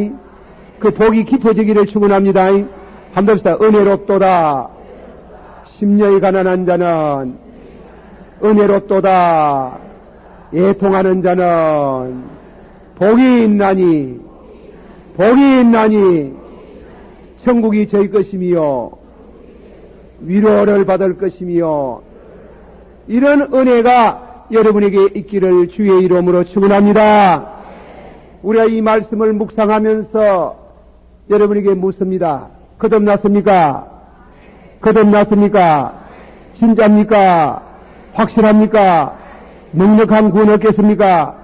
그 복이 깊어지기를 축원합니다. 한번 합시다. 은혜롭도다. 심령이 가난한 자는 은혜롭도다. 애통하는 자는 복이 있나니 복이 있나니 천국이 저희 것이며 위로를 받을 것이며 이런 은혜가 여러분에게 있기를 주의 이름으로 축원합니다. 우리가 이 말씀을 묵상하면서 여러분에게 묻습니다. 거듭났습니까? 거듭났습니까? 진짜입니까? 확실합니까? 넉넉한 구원 얻겠습니까?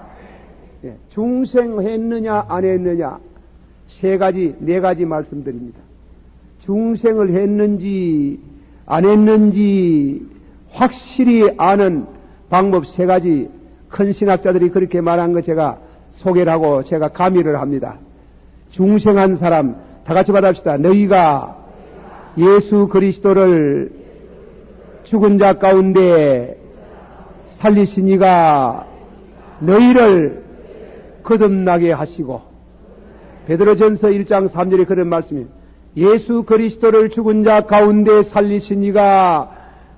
중생했느냐 안 했느냐 세 가지 네 가지 말씀드립니다. 중생을 했는지 안 했는지 확실히 아는 방법 세 가지 큰 신학자들이 그렇게 말한 거 제가 소개를 하고 제가 가미를 합니다. 중생한 사람 다 같이 받합시다. 너희가 예수 그리스도를 죽은 자 가운데 살리신 이가 너희를 거듭나게 하시고 베드로전서 1장 3절에 그런 말씀입니다. 예수 그리스도를 죽은 자 가운데 살리신 이가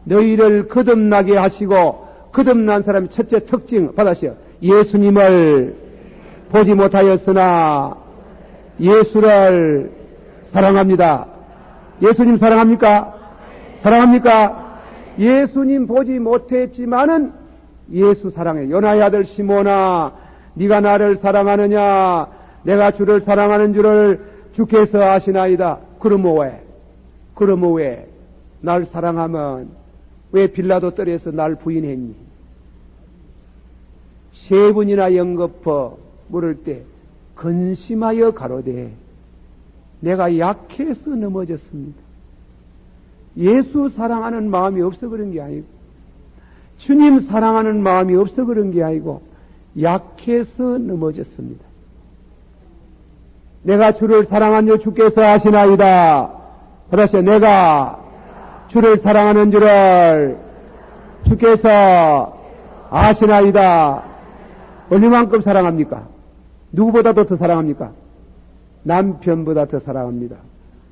너희를 거듭나게 하시고 거듭난 사람의 첫째 특징 받으시오. 예수님을 보지 못하였으나 예수를 사랑합니다. 예수님 사랑합니까? 사랑합니까? 예수님 보지 못했지만은 예수 사랑해. 요나의 아들 시몬아 네가 나를 사랑하느냐 내가 주를 사랑하는 줄을 주께서 아시나이다. 그러면 왜 날 사랑하면 왜 빌라도 뜰에서 날 부인했니? 세 번이나 영겁어 물을 때 근심하여 가로되 내가 약해서 넘어졌습니다. 예수 사랑하는 마음이 없어 그런 게 아니고 주님 사랑하는 마음이 없어 그런 게 아니고 약해서 넘어졌습니다. 내가 주를 사랑한 줄 주께서 아시나이다. 그러시오. 내가 주를 사랑하는 줄을 주께서 아시나이다. 얼마만큼 사랑합니까? 누구보다도 더 사랑합니까? 남편보다 더 사랑합니다.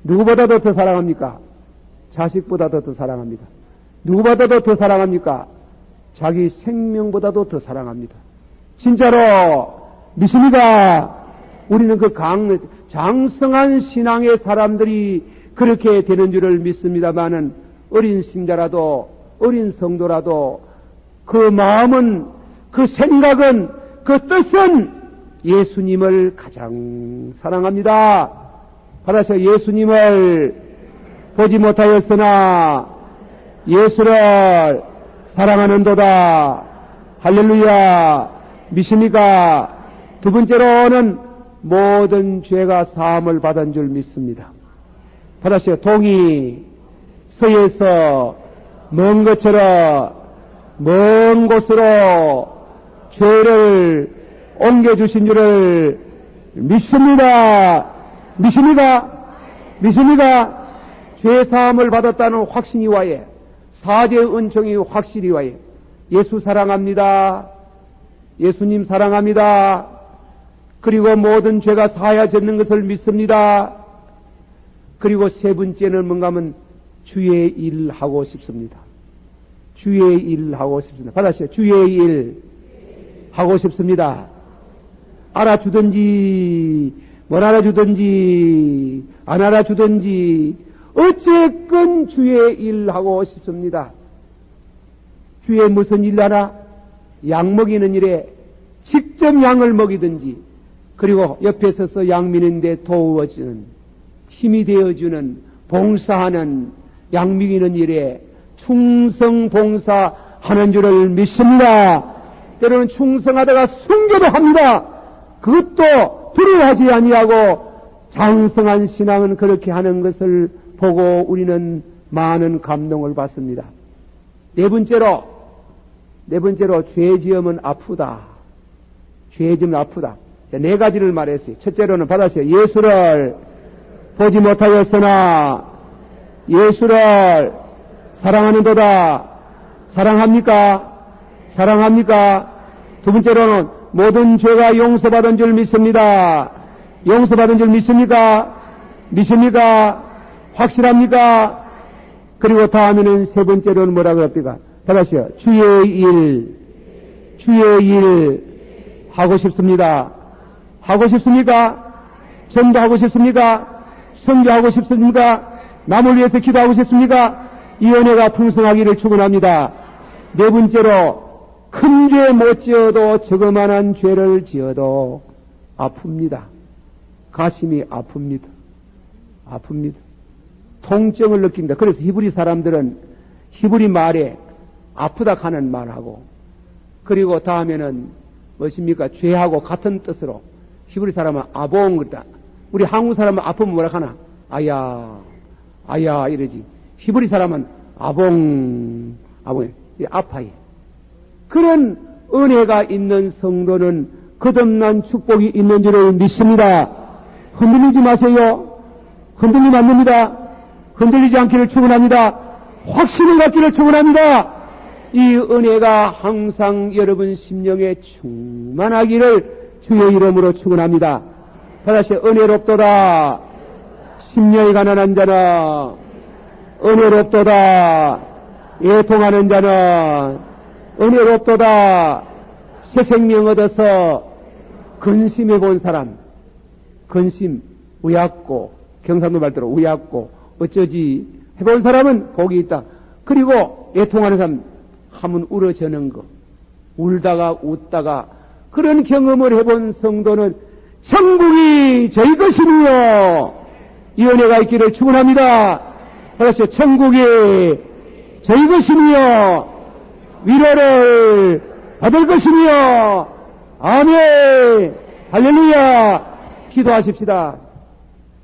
누구보다도 더 사랑합니까? 자식보다도 더 사랑합니다. 누구보다도 더 사랑합니까? 자기 생명보다도 더 사랑합니다. 진짜로 믿습니다. 우리는 그 장성한 신앙의 사람들이 그렇게 되는 줄을 믿습니다마는 어린 신자라도 어린 성도라도 그 마음은 그 생각은 그 뜻은 예수님을 가장 사랑합니다. 받아서 예수님을 보지 못하였으나 예수를 사랑하는도다. 할렐루야. 믿습니까? 두 번째로는 모든 죄가 사함을 받은 줄 믿습니다. 받았어요. 동이 서에서 먼 것처럼 먼 곳으로 죄를 옮겨주신 줄을 믿습니다. 믿습니까? 믿습니까? 죄 사함을 받았다는 확신이 와예. 사죄의 은총이 확실히 와예. 예수 사랑합니다. 예수님 사랑합니다. 그리고 모든 죄가 사하여졌는 것을 믿습니다. 그리고 세 번째는 뭔가 하면 주의 일 하고 싶습니다. 주의 일 하고 싶습니다. 받아시죠. 주의 일 하고 싶습니다. 알아주든지 뭘 알아주든지 안 알아주든지 어쨌건 주의 일 하고 싶습니다. 주의 무슨 일 하나? 양 먹이는 일에 직접 양을 먹이든지 그리고 옆에 서서 양 미는데 도와주는 힘이 되어주는 봉사하는 양 먹이는 일에 충성 봉사하는 줄을 믿습니다. 때로는 충성하다가 순교도 합니다. 그것도 두려워하지 아니하고 장성한 신앙은 그렇게 하는 것을 보고 우리는 많은 감동을 받습니다. 네 번째로 죄 지으면 아프다. 죄 지으면 아프다. 네 가지를 말했어요. 첫째로는 받았어요. 예수를 보지 못하였으나 예수를 사랑하는도다. 사랑합니까? 사랑합니까? 두 번째로는 모든 죄가 용서받은 줄 믿습니다. 용서받은 줄 믿습니까? 믿습니까? 확실합니까? 그리고 다음에는 세 번째로는 뭐라고 합니까? 받았어요. 주의 일 하고 싶습니다. 하고 싶습니까? 전도하고 싶습니까? 선교하고 싶습니까? 남을 위해서 기도하고 싶습니까? 이 은혜가 풍성하기를 축원합니다. 네 번째로 큰 죄 못 지어도 저거만한 죄를 지어도 아픕니다. 가슴이 아픕니다. 아픕니다. 통증을 느낍니다. 그래서 히브리 사람들은 히브리 말에 아프다 하는 말하고, 그리고 다음에는 무엇입니까? 죄하고 같은 뜻으로 히브리 사람은 아봉 그랬다. 우리 한국 사람은 아프면 뭐라 하나? 아야 이러지. 히브리 사람은 아봉 아파요. 그런 은혜가 있는 성도는 거듭난 축복이 있는 줄을 믿습니다. 흔들리지 마세요. 흔들리면 안 됩니다. 흔들리지 않기를 축원합니다. 확신을 갖기를 축원합니다. 이 은혜가 항상 여러분 심령에 충만하기를 주의 이름으로 축원합니다. 다시 은혜롭도다. 심령이 가난한 자는 은혜롭도다. 애통하는 자는 은혜롭도다. 새 생명 얻어서 근심해 본 사람, 근심, 우약고, 경상도 말대로 우약고, 어쩌지 해본 사람은 복이 있다. 그리고 애통하는 사람, 하면 울어저는 거, 울다가 웃다가 그런 경험을 해본 성도는 천국이 저희 것이며 이 은혜가 있기를 축원합니다. 그래서 천국이 저희 것이며 위로를 받을 것이며 아멘 할렐루야. 기도하십시다.